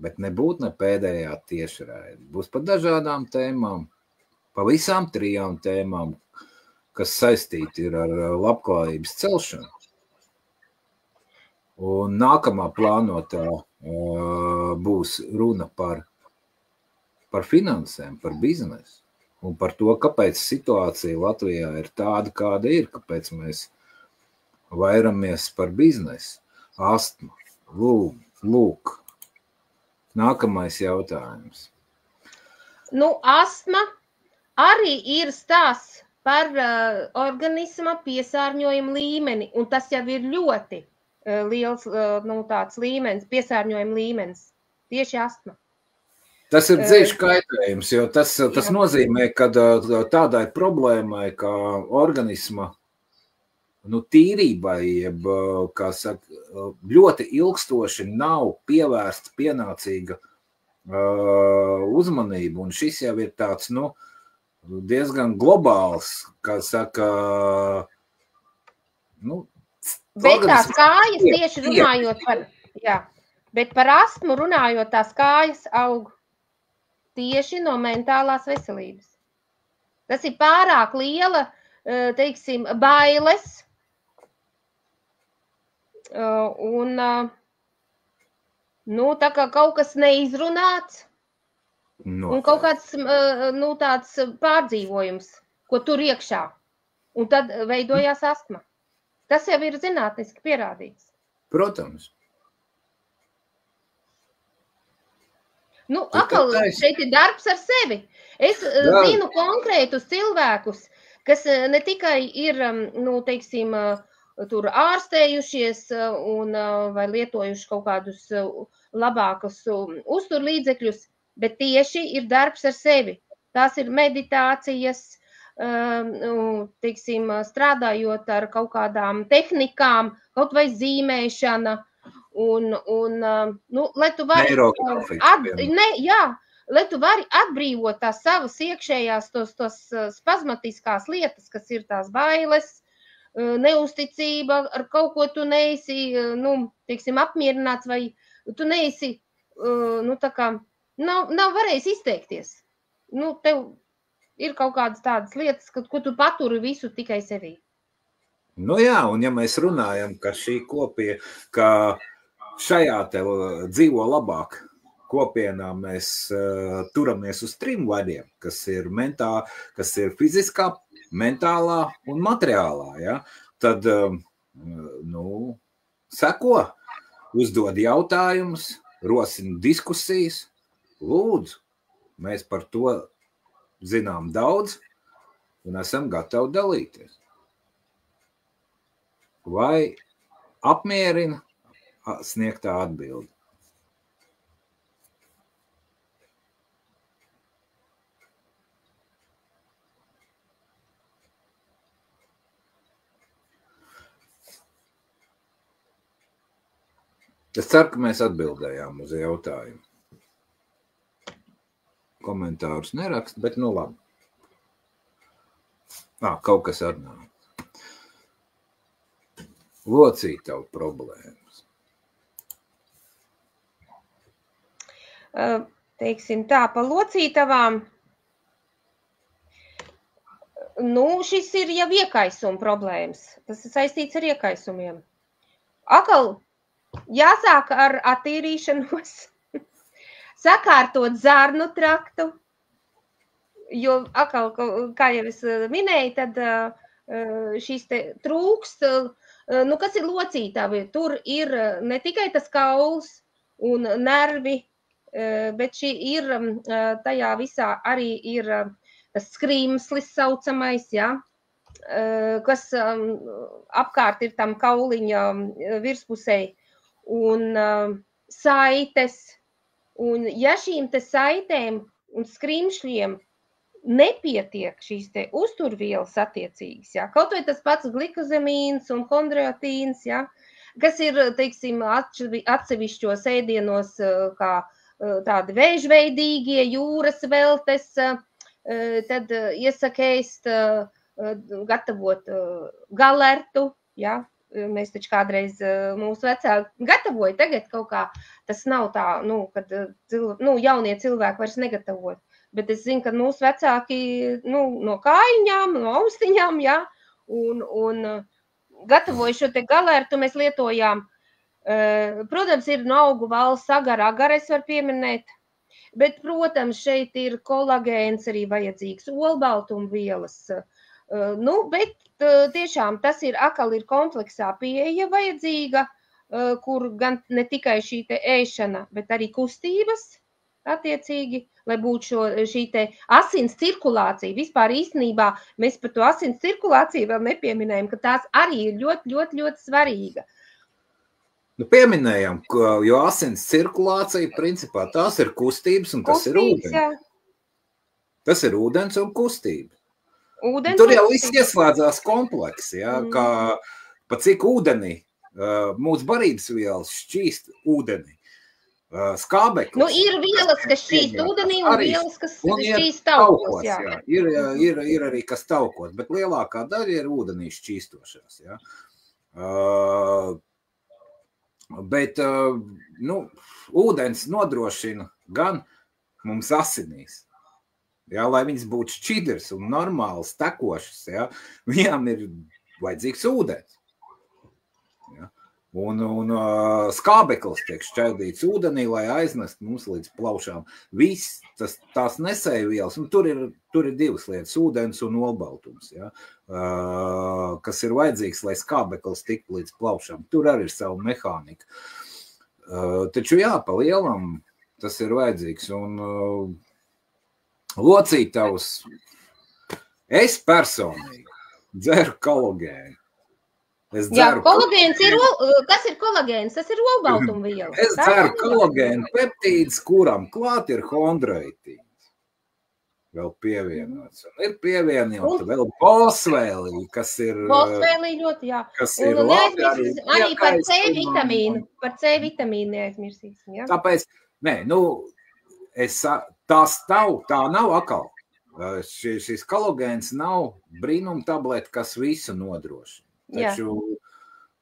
Bet nebūtu ne pēdējā tiešraide. Būs par dažādām tēmām, pa visām 3 tēmām, kas saistīti ir ar labklājības celšanu. Un nākamā plānotā būs runa par finansēm, par biznesu un par to, kāpēc situācija Latvijā ir tāda, kāda ir, kāpēc mēs vairamies par biznesu. Astma, lūk. Nākamais jautājums. Astma arī ir stāsts par organisma piesārņojuma līmeni, un tas jau ir ļoti liels tāds līmenis, piesārņojuma līmenis, tieši astma. Tas ir dziļš kaitējums, jo tas nozīmē, ka tādai problēmai, kā organisma tīrībai, jeb, kā saka, ļoti ilgstoši nav pievērsta pienācīga uzmanība, un šis jau ir tāds, diezgan globāls, kā saka, Bet tās kājas tieši runājot par, bet par astmu runājot, tās kājas aug tieši no mentālās veselības. Tas ir pārāk liela, teiksim, bailes, un, tā kā kaut kas neizrunāts, un kaut kāds, tāds pārdzīvojums, ko tur iekšā, un tad veidojās astma. Tas jau ir zinātniski pierādīts. Protams. Atkal šeit ir darbs ar sevi. Es zinu konkrētus cilvēkus, kas ne tikai ir, teiksim, tur ārstējušies vai lietojuši kaut kādus labākus uzturlīdzekļus, bet tieši ir darbs ar sevi. Tās ir meditācijas, teiksim, strādājot ar kaut kādām tehnikām, kaut vai zīmēšana, lai tu vari lai tu vari atbrīvot tās savas iekšējās tos spazmatiskās lietas, kas ir tās bailes, neusticība, ar kaut ko tu neesi, teiksim, apmierināts, vai tu neesi, tā kā, nav varējis izteikties. Tev ir kaut kādas tādas lietas, ko tu paturi visu tikai sevī. Un ja mēs runājam, ka šī kopija, ka šajā te dzīvo labāk kopienā mēs turamies uz 3 vadiem, kas ir fiziskā, mentālā un materiālā, tad, seko, uzdod jautājumus, rosina diskusijas, lūdzu, mēs par to zinām daudz un esam gatavi dalīties. Vai apmierina sniegtā atbilde? Es ceru, ka mēs atbildējām uz jautājumu. Komentārus nerakst, bet labi. Kaut kas atnāk. Locītavu problēmas. Teiksim tā, pa locītavām, šis ir jau iekaisuma problēmas. Tas ir saistīts ar iekaisumiem. Atkal jāsāk ar attīrīšanos, sakārtot zarnu traktu, jo atkal, kā jau es minēju, tad šīs te trūkst, kas ir locītavi, tur ir ne tikai tas kauls un nervi, bet šī ir, tajā visā arī ir tas skrimslis saucamais, kas apkārt ir tam kauliņa virspusei, un saites, un ja šīm te saitēm un skrimšļiem nepietiek šīs te uzturvielas attiecīgas, kaut vai tas pats glikozemīns un kondroitīns, kas ir, teiksim, atsevišķos ēdienos kā tādi vēžveidīgie, jūras veltes, tad iesaka ēst, gatavot galertu, mēs taču kādreiz mūsu vecāki gatavoja, tagad kaut kā tas nav tā, kad jaunie cilvēki vairs negatavot. Bet es zinu, ka mūsu vecāki no kājiņām, no austiņām, un gatavoju šo te galertu, mēs lietojām. Protams, ir no augu valsts agar es varu pieminēt, bet, protams, šeit ir kolagēns arī vajadzīgs, olbaltumvielas. Bet tiešām tas ir atkal ir kompleksā pieeja vajadzīga, kur gan ne tikai šī te ēšana, bet arī kustības attiecīgi, lai būtu šī te asins cirkulācija. Vispār īstenībā mēs par to asins cirkulāciju vēl nepieminējam, ka tās arī ir ļoti, ļoti, ļoti svarīga. Nu, pieminējām, jo asins cirkulācija, principā, tās ir kustības un tas ir ūdens. Jā. Tas ir ūdens un kustība. Ūdens Tur jau viss ieslēdzās kompleks, ja, kā pa cik ūdenī mūsu barības vielas šķīst ūdenī. Skābeklis. Nu, ir vielas, kas šķīst ūdenī un vielas, kas šķīst taukos. Jā. Ir arī kas taukos, bet lielākā daļa ir ūdenī šķīstošās. Ja. Bet ūdens nodrošina gan mums asinīs. Ja, lai viņas būtu šķidrs un normāls, tekošas, ja, viņām ir vajadzīgs ūdens. Ja. Un skābeklis tiek šķaidīts ūdenī, lai aiznest mums līdz plaušām. Viss tās nesējvielas, un tur ir divas lietas, ūdens un olbaltums, ja, kas ir vajadzīgs, lai skābeklis tiktu līdz plaušām. Tur arī ir savu mehāniku. Taču jā, pa lielam tas ir vajadzīgs. Un locītavus es personīgi dzeru kolagēnu. Jā, kolagēns ir, kas ir kolagēns? Tas ir olbaltumviela. Es dzeru kolagēnu peptīdus, kuram klāt ir chondroitīns. Vēl pievienots. Un ir pievienota vēl bosvēlī, kas ir... Bosvēlī ļoti, jā. Un neaizmirsīsim arī par C vitamīnu. Par C vitamīnu neaizmirsīsim, jā. Tāpēc, tā nav akal. Šis kolagēns nav brīnum tableta, kas visu nodrošina. Taču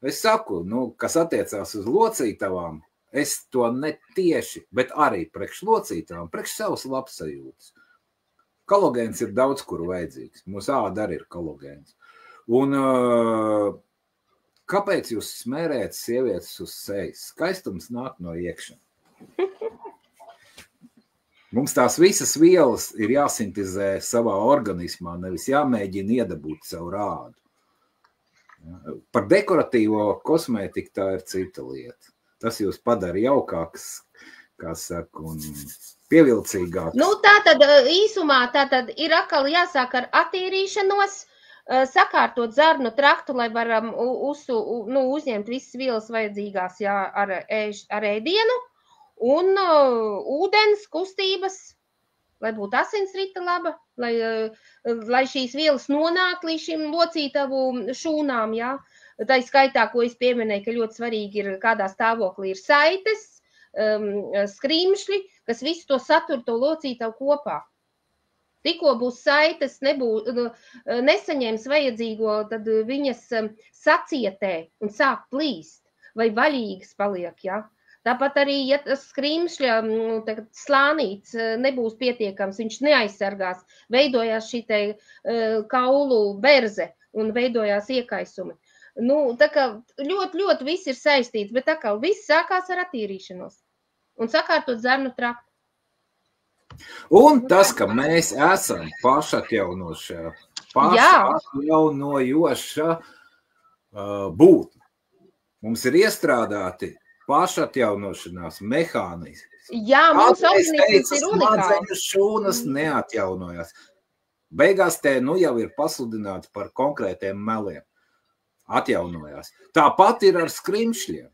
es saku, kas attiecās uz locītavām, es to ne tieši, bet arī priekš locītavām, priekš savas labsajūtas. Kolagēns ir daudz, kur vajadzīgs. Mūsu āda arī ir kolagēns. Un kāpēc jūs smērējat sievietes uz sejas? Skaistums nāk no iekšā. Mums tās visas vielas ir jāsintizē savā organismā, nevis jāmēģina iedabūt savu rādu. Par dekoratīvo kosmētiku tā ir cita lieta. Tas jūs padara jaukāks, kā saka, un pievilcīgāks. Tātad īsumā ir atkal jāsāk ar attīrīšanos, sakārtot zarnu traktu, lai varam uzņemt visas vielas vajadzīgās ar ēdienu, un ūdens kustības, lai būtu asinsrita laba, lai šīs vielas nonāk līdz šim locītavu šūnām, jā. Tā skaitā, ko es pieminēju, ka ļoti svarīgi ir, kādā stāvoklī ir saites, skrimšļi, kas visu to satur to locītavu kopā. Tikko būs saites, nesaņems vajadzīgo, tad viņas sacietē un sāk plīst, vai vaļīgas paliek, jā. Tāpat arī, ja tas skrimšļa slānīts nebūs pietiekams, viņš neaizsargās, veidojās šī kaulu berze un veidojās iekaisumi. Tā kā ļoti viss ir saistīts, bet viss sākās ar attīrīšanos un sakārtot zarnu traktu. Un tas, ka mēs esam pašatjaunojoša būtne. Mums ir iestrādāti pašatjaunošanās mehānisms. Jā, mums organisms ir unikāls. Smadzeņu šūnas neatjaunojās. Beigās te jau ir pasludināti par konkrētiem meliem. Atjaunojās. Tāpat ir ar skrimšļiem.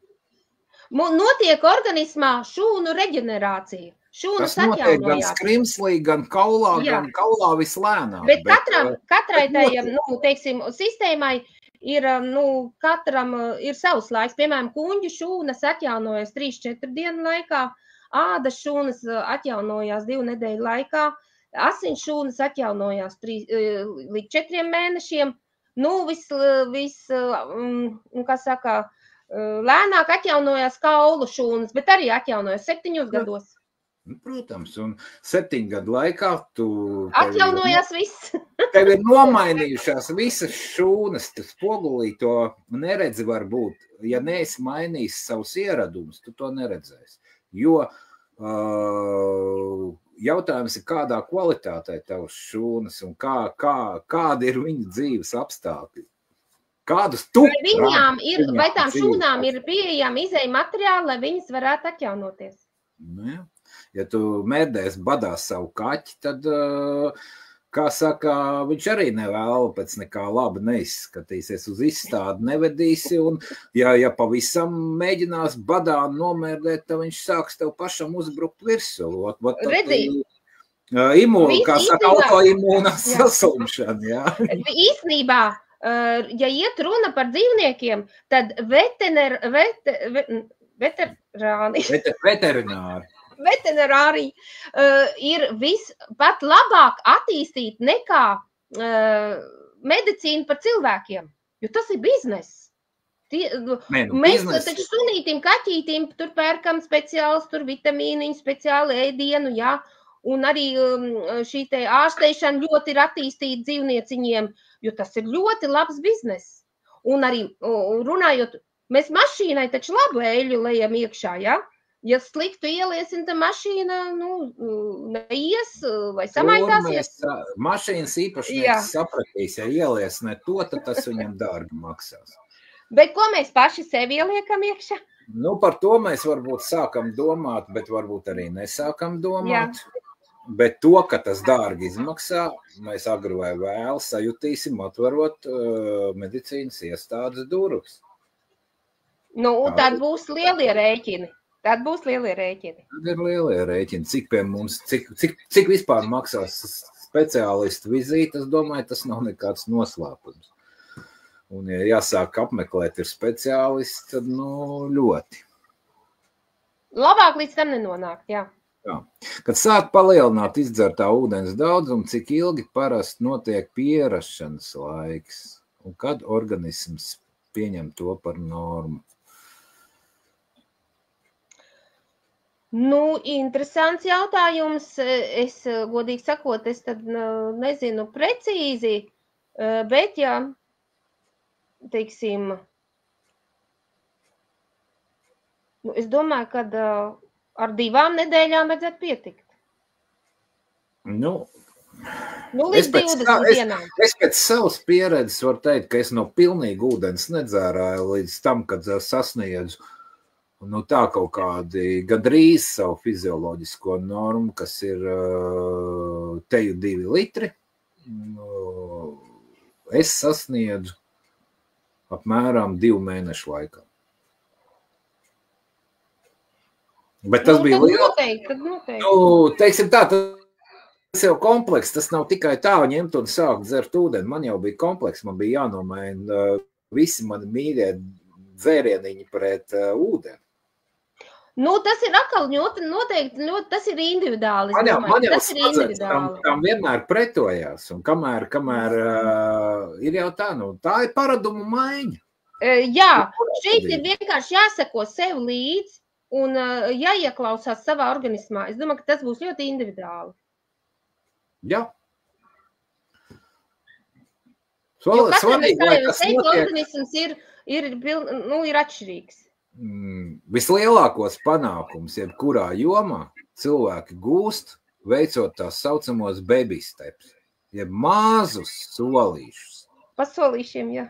Notiek organismā šūnu reģenerācija. Šūnas tas notiek gan skrimslī, gan kaulā, gan kaulā vislēnāk. Bet katrai sistēmai ir, katram ir savs laiks. Piemēram, kuņģu šūnas atjaunojas 3-4 dienu laikā, ādas šūnas atjaunojās 2 nedēļu laikā, asins šūnas atjaunojās 3 līdz 4 mēnešiem. Lēnāk atjaunojās kaulu šūnas, bet arī atjaunojas 7 gados. Protams, un 7 gadu laikā atjaunojās viss. Tev ir nomainījušās visas šūnas, tu spogulī to neredzi varbūt. Ja neesi mainījis savus ieradumus, tu to neredzēsi. Jo jautājums ir, kādā kvalitātē tavas šūnas un kādi ir viņu dzīves apstākļi. Kādus tu vai tām šūnām ir pieejami izēja materiāli, lai viņas varētu atjaunoties? Ja tu mēdēs badās savu kaķi, tad kā saka, viņš arī nevēl pēc nekā laba neizskatīsies, uz izstādi nevedīsi, un ja pavisam mēģinās badā nomērdēt, tad viņš sāks tev pašam uzbrukt virsū. Redzi, kā saka, autoimūna saslimšana, jā. Īstenībā, ja iet runa par dzīvniekiem, tad veterinārī ir pat labāk attīstīt nekā medicīna par cilvēkiem, jo tas ir bizness. Mēs taču sunītim, kaķītim tur pērkam speciāls, tur vitamīniņu, speciālu ēdienu, jā, un arī šī te ārsteišana ļoti ir attīstīta dzīvnieciņiem, jo tas ir ļoti labs bizness. Un arī runājot, mēs mašīnai taču labu eļu lejam iekšā, jā? Ja sliktu ieliesim, tad mašīna neies vai samaitāsies. Mašīnas īpašnieks sapratīs, ja ielies ne to, tad tas viņam dārgi maksās. Bet ko mēs paši sev ieliekam iekšā? Par to mēs varbūt sākam domāt, bet varbūt arī nesākam domāt. Jā. Bet to, ka tas dārgi izmaksā, mēs agri vai vēl sajutīsim, atverot medicīnas iestādes durvis. Tad būs lielie rēķini. Tad būs lielie rēķini. Tad ir lielie rēķini. Cik pie mums, cik vispār maksās speciālistu vizīte, es domāju, tas nav nekāds noslēpums. Un, ja jāsāk apmeklēt ir speciālisti, tad, ļoti. Labāk līdz tam nenonākt, jā. Jā. Kad sāk palielināt izdzertā ūdens daudzumu, cik ilgi parasti notiek pierašanas laiks, un kad organisms pieņem to par normu? Interesants jautājums. Es, godīgi sakot, es tad nezinu precīzi, bet, ja, teiksim, es domāju, ka ar 2 nedēļām vajadzētu pietikt. Līdz 20 dienām. Es pēc savas pieredzes varu teikt, ka es no pilnīgi ūdens nedzērāju līdz tam, kad sasniedzu tā kaut kādi gandrīz savu fizioloģisko normu, kas ir teju 2 litri. Es sasniedzu apmēram 2 mēnešu laikā. Bet tas bija noteikti. Teiksim tā, tas jau kompleks, tas nav tikai tā ņemt un sākt dzert ūdeni. Man jau bija kompleks, man bija jānomaina visi mani mīļie dzērieniņi pret ūdeni. Tas ir atkal noteikti, tas ir individuāli. Man jau sadzēts, tam vienmēr pretojās, un kamēr ir jau tā, tā ir paradumu maiņa. Jā, šeit ir vienkārši jāseko sev līdzi un jāieklausās savā organismā. Es domāju, ka tas būs ļoti individuāli. Jā. Jo katram, kā jau teicu, organisms ir atšķirīgs. Vislielākos panākums, jebkurā jomā, cilvēki gūst, veicot tās saucamos baby steps, jeb mazus solīšus. Pa solīšiem, jā.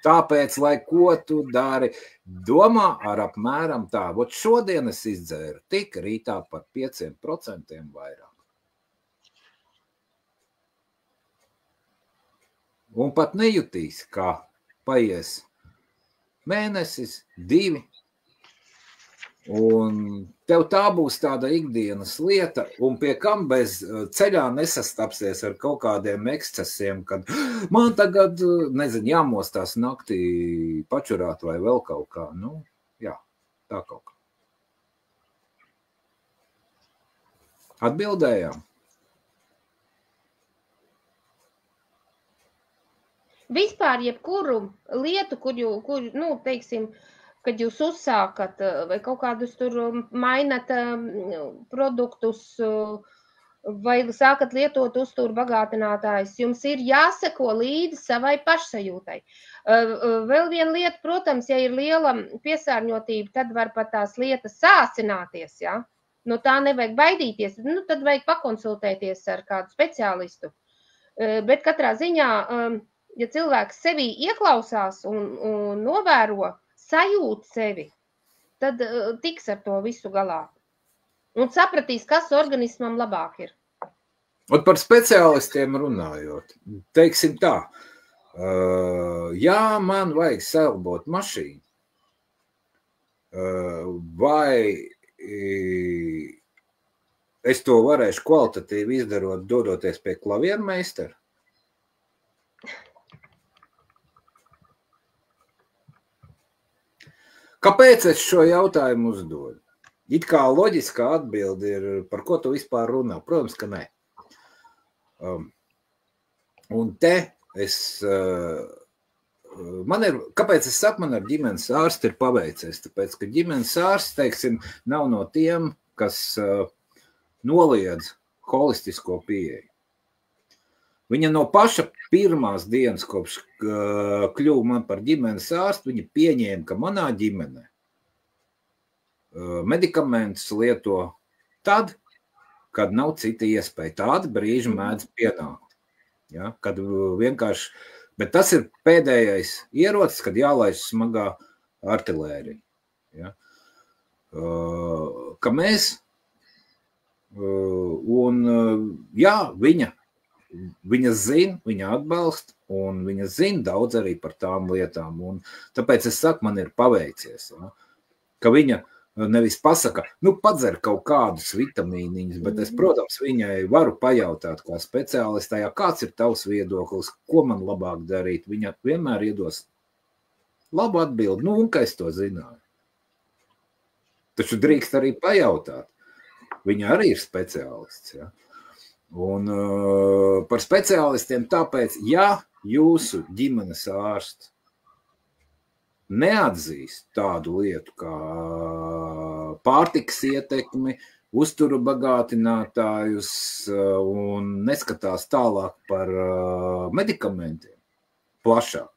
Tāpēc, lai ko tu dari, domā ar apmēram tā. Šodien es izdzēru tik rītā par 5% vairāk. Un pat nejutīs, kā paies mēnesis, 2, un tev tā būs tāda ikdienas lieta, un pie kam bez ceļā nesastapsies ar kaut kādiem ekscesiem, kad man tagad, jāmostās naktī pačurāt vai vēl kaut kā. Jā, tā kaut kā. Atbildējām? Vispār jebkuru lietu, kur teiksim, kad jūs uzsākat vai kaut kādus tur mainat produktus vai sākat lietot uzturu bagātinātājus, jums ir jāseko līdzi savai pašsajūtai. Vēl viena lieta, protams, ja ir liela piesārņotība, tad var pat tās lietas sāsināties, ja? No tā nevajag baidīties, tad vajag pakonsultēties ar kādu speciālistu. Bet katrā ziņā, ja cilvēks sevī ieklausās un novēro, sajūt sevi, tad tiks ar to visu galā. Un sapratīs, kas organismam labāk ir. Un par speciālistiem runājot, teiksim tā, ja man vajag salabot mašīnu, vai es to varēšu kvalitatīvi izdarot, dodoties pie klaviermeistara? Kāpēc es šo jautājumu uzdodu? It kā loģiskā atbilde ir, par ko tu vispār runā? Protams, ka nē. Un te es, kāpēc es saku, man ar ģimenes ārsti ir paveicies? Tāpēc, ka ģimenes ārsts, teiksim, nav no tiem, kas noliedz holistisko pieeju. Viņa no paša pirmās dienas, kopš kļuva man par ģimenes ārstu, viņa pieņēma, ka manā ģimenē medikamentus lieto tad, kad nav cita iespēja. Tāda brīža mēdz pienākt. Ja? Kad vienkārši, bet tas ir pēdējais ierocis, kad jālaiž smagā artilērija. Ja? Ka mēs, un jā, viņa zina, viņa atbalsta, un viņa zina daudz arī par tām lietām. Un tāpēc es saku, man ir paveicies, ja? Ka viņa nevis pasaka, padzer kaut kādus vitamīniņus, bet es, protams, viņai varu pajautāt kā speciālistai, kāds ir tavs viedoklis, ko man labāk darīt. Viņa vienmēr iedos labu atbildi, un ka es to zināju. Taču drīkst arī pajautāt. Viņa arī ir speciālists, ja? Un par speciālistiem tāpēc, ja jūsu ģimenes ārsts neatzīst tādu lietu kā pārtikas ietekmi, uzturu bagātinātājus un neskatās tālāk par medikamentiem plašāk,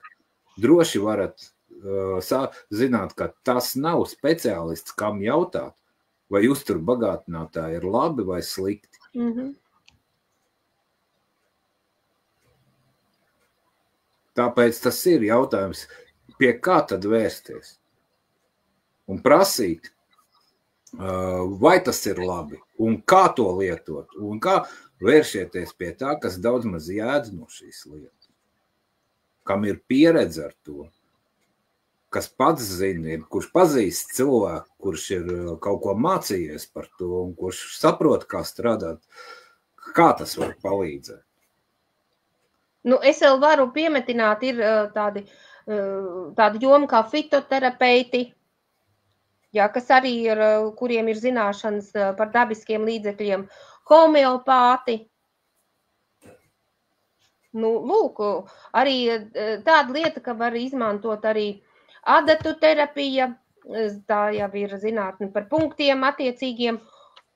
droši varat zināt, ka tas nav speciālists, kam jautāt, vai uzturu bagātinātāji ir labi vai slikti. Tāpēc tas ir jautājums, pie kā tad vērsties un prasīt, vai tas ir labi un kā to lietot un kā vēršieties pie tā, kas daudz maz jēdz no šīs lietas, kam ir pieredze ar to, kas pats zina, kurš pazīst cilvēku, kurš ir kaut ko mācījies par to un kurš saprot, kā strādāt, kā tas var palīdzēt. Es vēl varu piemetināt, ir tādi joma kā fitoterapeiti, ja, kas arī ir, kuriem ir zināšanas par dabiskiem līdzekļiem, homeopāti. Lūk, arī tāda lieta, ka var izmantot arī adatu terapija, tā jau ir zinātne par punktiem attiecīgiem,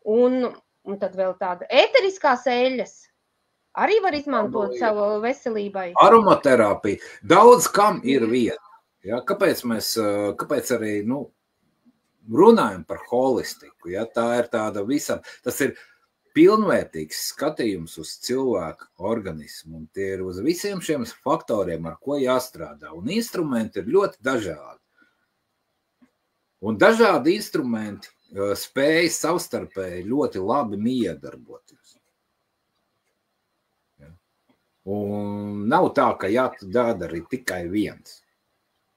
un tad vēl tāda ēteriskās eļļas. Arī var izmantot savu veselībai. Aromaterapija. Daudz kam ir vieta. Ja? Kāpēc arī runājam par holistiku? Ja? Tā ir tāda visam. Tas ir pilnvērtīgs skatījums uz cilvēku organismu. Un tie ir uz visiem šiem faktoriem, ar ko jāstrādā. Un instrumenti ir ļoti dažādi. Un dažādi instrumenti spēj savstarpēji ļoti labi miedarboties. Un nav tā, ka jādara tikai viens.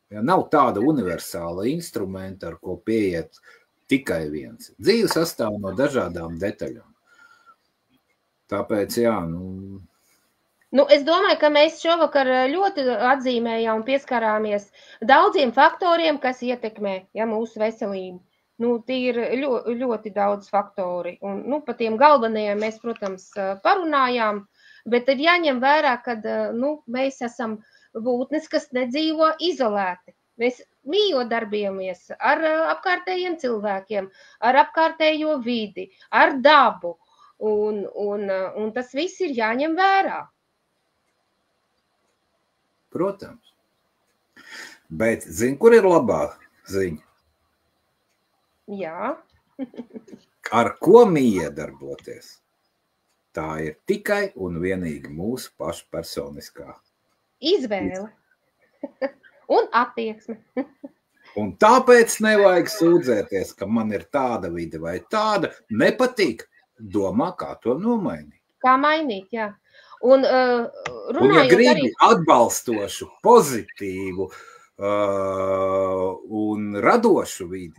Ja, nav tāda universāla instrumenta, ar ko pieiet tikai viens. Dzīve sastāv no dažādām detaļām. Tāpēc, jā, es domāju, ka mēs šovakar ļoti atzīmējām un pieskarāmies daudziem faktoriem, kas ietekmē mūsu veselību. Tie ir ļoti daudz faktori. Un par tiem galvenajiem mēs, protams, parunājām. Bet ir jāņem vērā, ka mēs esam būtnes, kas nedzīvo izolēti. Mēs mījodarbojamies ar apkārtējiem cilvēkiem, ar apkārtējo vidi, ar dabu. Un tas viss ir jāņem vērā. Protams. Bet zini, kur ir labā ziņa? Jā. Ar ko miedarboties? Tā ir tikai un vienīgi mūsu pašu personiskā izvēle un attieksme. Un tāpēc nevajag sūdzēties, ka man ir tāda vide vai tāda. Nepatīk, domā, kā to nomainīt. Kā mainīt, jā. Un ja runājot gribi arī... atbalstošu, pozitīvu un radošu vidi,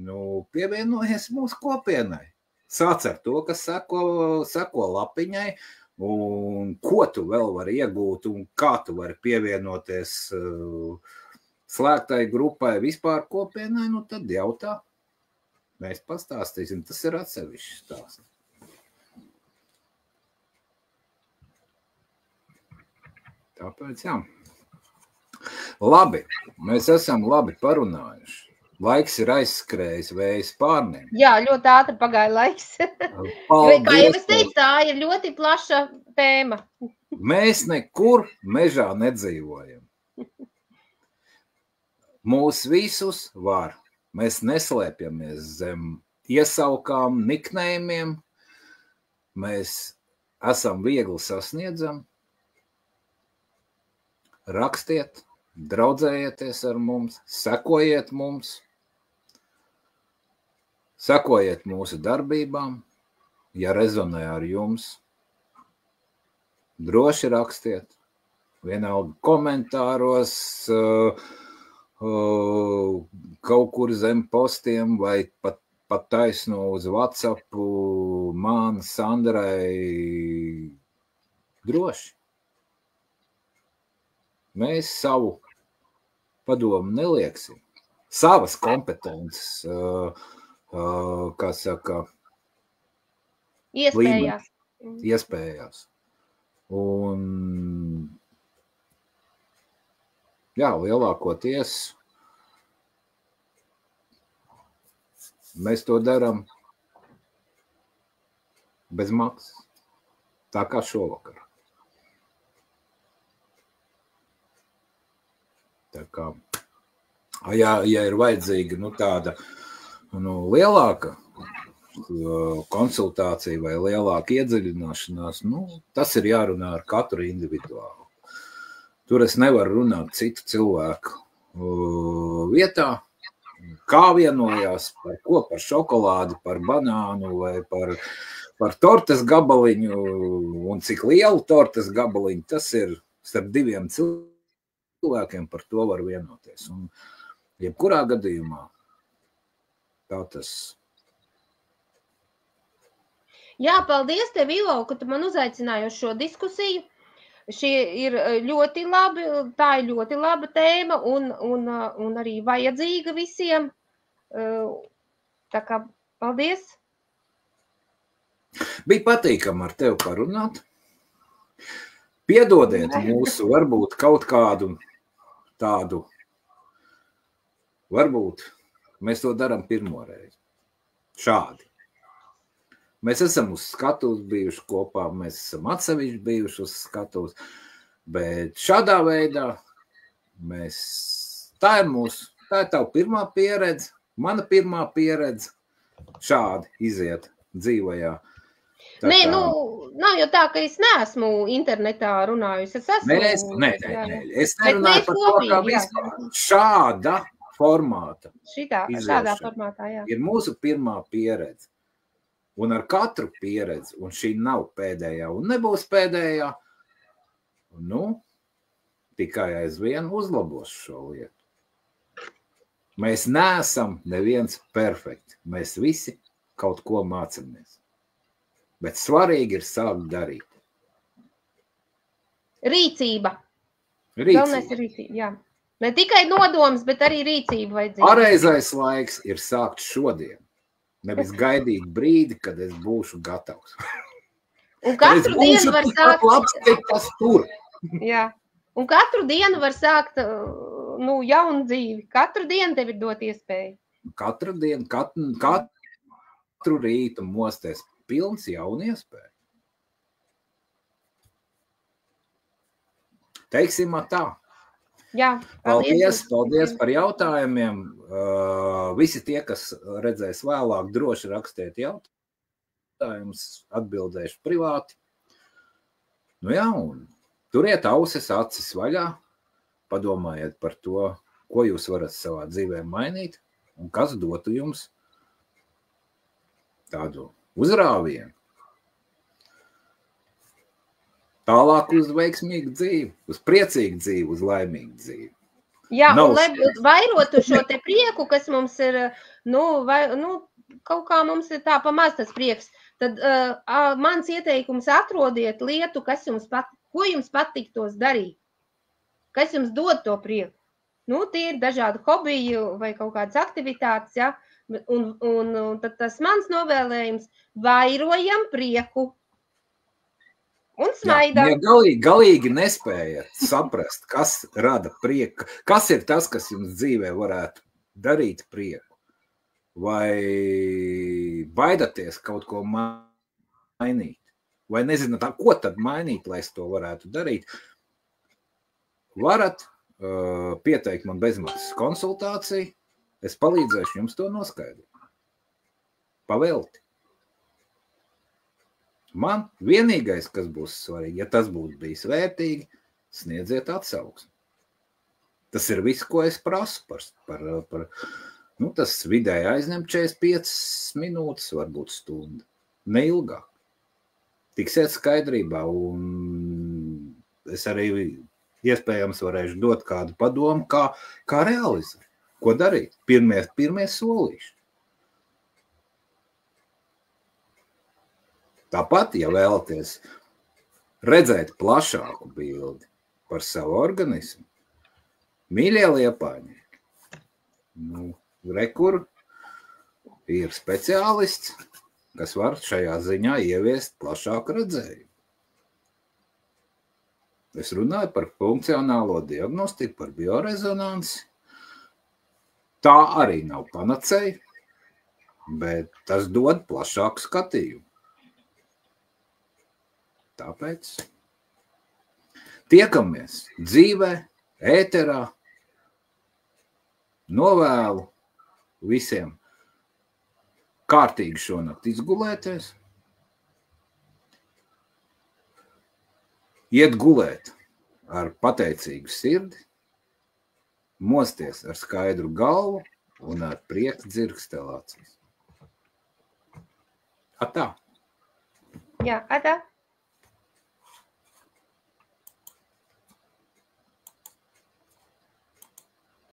nu, pievienojies mūsu kopienai. Sāc ar to, kas seko lapiņai, un ko tu vēl vari iegūt, un kā tu vari pievienoties slēgtai grupai vispār kopienai, nu tad jautā. Mēs pastāstīsim, tas ir atsevišķs stāsts. Tāpēc, jā. Labi, mēs esam labi parunājuši. Laiks ir aizskrējis vējas pārniem. Jā, ļoti ātri pagāja laiks. Kā jau es teicu, tā ir ļoti plaša tēma. Mēs nekur mežā nedzīvojam. Mūs visus var. Mēs neslēpjamies zem iesaukām, niknējumiem. Mēs esam viegli sasniedzami. Rakstiet, draudzējieties ar mums, sekojiet mums, sekojiet mūsu darbībām, ja rezonē ar jums. Droši rakstiet, vienalga komentāros, kaut kur zem postiem vai pat taisno uz WhatsAppu man, Sandrai, droši. Mēs savu padomu nelieksim. Savas kompetences, kā saka, iespējās. Un, jā, lielākoties mēs to darām bez maksas. Tā kā šovakar. Tā kā, ja ir vajadzīga tāda lielāka konsultācija vai lielāka iedziļināšanās, tas ir jārunā ar katru individuāli. Tur es nevaru runāt citu cilvēku vietā, kā vienojās, par ko, par šokolādi, par banānu vai par tortes gabaliņu un cik lielu tortes gabaliņu, tas ir starp diviem cilvēkiem, par to var vienoties. Un jebkurā gadījumā tā tas. Jā, paldies tev, Ivo, ka tu man uzaicināji uz šo diskusiju. Šie ir ļoti labi, tā ir ļoti laba tēma un arī vajadzīga visiem. Tā kā paldies. Bija patīkami ar tevi parunāt. Piedodiet mūsu varbūt kaut kādu tādu, varbūt mēs to darām pirmoreiz. Šādi. Mēs esam uz skatuves bijuši kopā, mēs esam atsevišķi bijuši uz skatuves, bet šādā veidā tā ir tava pirmā pieredze, mana pirmā pieredze šādi iziet dzīvajā. Nē, nav jau tā, ka es neesmu internetā runājusi. Es nerunāju par to, kā vispār. Šāda formāta. Šādā formātā, jā. Ir mūsu pirmā pieredze. Un ar katru pieredzi, un šī nav pēdējā un nebūs pēdējā, tikai aizvien uzlabos šo lietu. Mēs neesam neviens perfekti. Mēs visi kaut ko mācamies. Bet svarīgi ir sākt darīt. Rīcība. Galvenais ir rīcība, jā. Ne tikai nodoms, bet arī rīcība vajadzīga. Pareizais laiks ir sākt šodien. Nevis gaidīt brīdi, kad es būšu gatavs. Un katru dienu var sākt... Labs, kas tur. Jā. Un katru dienu var sākt jaunu dzīvi. Katru dienu tev ir dot iespēju. Katru dienu, katru rītu mosties pilns jaunu iespēju. Teiksim tā. Jā, paldies par jautājumiem. Visi tie, kas redzēs vēlāk, droši rakstiet jautājumus, atbildēšu privāti. Un turiet ausis, acis vaļā, padomājiet par to, ko jūs varat savā dzīvē mainīt un kas dotu jums tādu uzrāvienu. tālāk uz veiksmīgu dzīvi, uz priecīgu dzīvi, uz laimīgu dzīvi. Jā, un lai vairotu šo te prieku, kas mums ir, kaut kā mums ir tā pamaz tas prieks, tad mans ieteikums atrodiet lietu, ko jums patiktos darīt, kas jums dod to prieku. Tie ir dažādi hobiji vai kaut kādas aktivitātes, ja? Un tad tas mans novēlējums – vairojam prieku un smaidam. Ja galīgi nespējat saprast, kas rada prieku, kas ir tas, kas jums dzīvē varētu darīt prieku, vai baidaties kaut ko mainīt, vai nezināt, ko tad mainīt, lai es to varētu darīt, varat pieteikt man bezmaksas konsultāciju, es palīdzēšu jums to noskaidrot. Pavelti. Man vienīgais, kas būs svarīgi, ja tas būtu bijis vērtīgi, sniedziet atsauksmi. Tas ir viss, ko es prasu par tas vidēji aizņem 45 minūtes, varbūt stundu, neilgāk. Tiksiet skaidrībā, un es arī iespējams varēšu dot kādu padomu, kā realizēt, ko darīt. Pirmie solīši. Tāpat, ja vēlaties redzēt plašāku bildi par savu organismu, mīļie liepājnieki, rekur ir speciālists, kas var šajā ziņā ieviest plašāku redzējumu. Es runāju par funkcionālo diagnostiku, par biorezonansi. Tā arī nav panacēja, bet tas dod plašāku skatījumu. Tāpēc tiekamies dzīvē, ēterā, novēlu visiem kārtīgi šonakt izgulēties, iet gulēt ar pateicīgu sirdi, mosties ar skaidru galvu un ar prieka dzirkstelācijas. Atā! Jā, atā!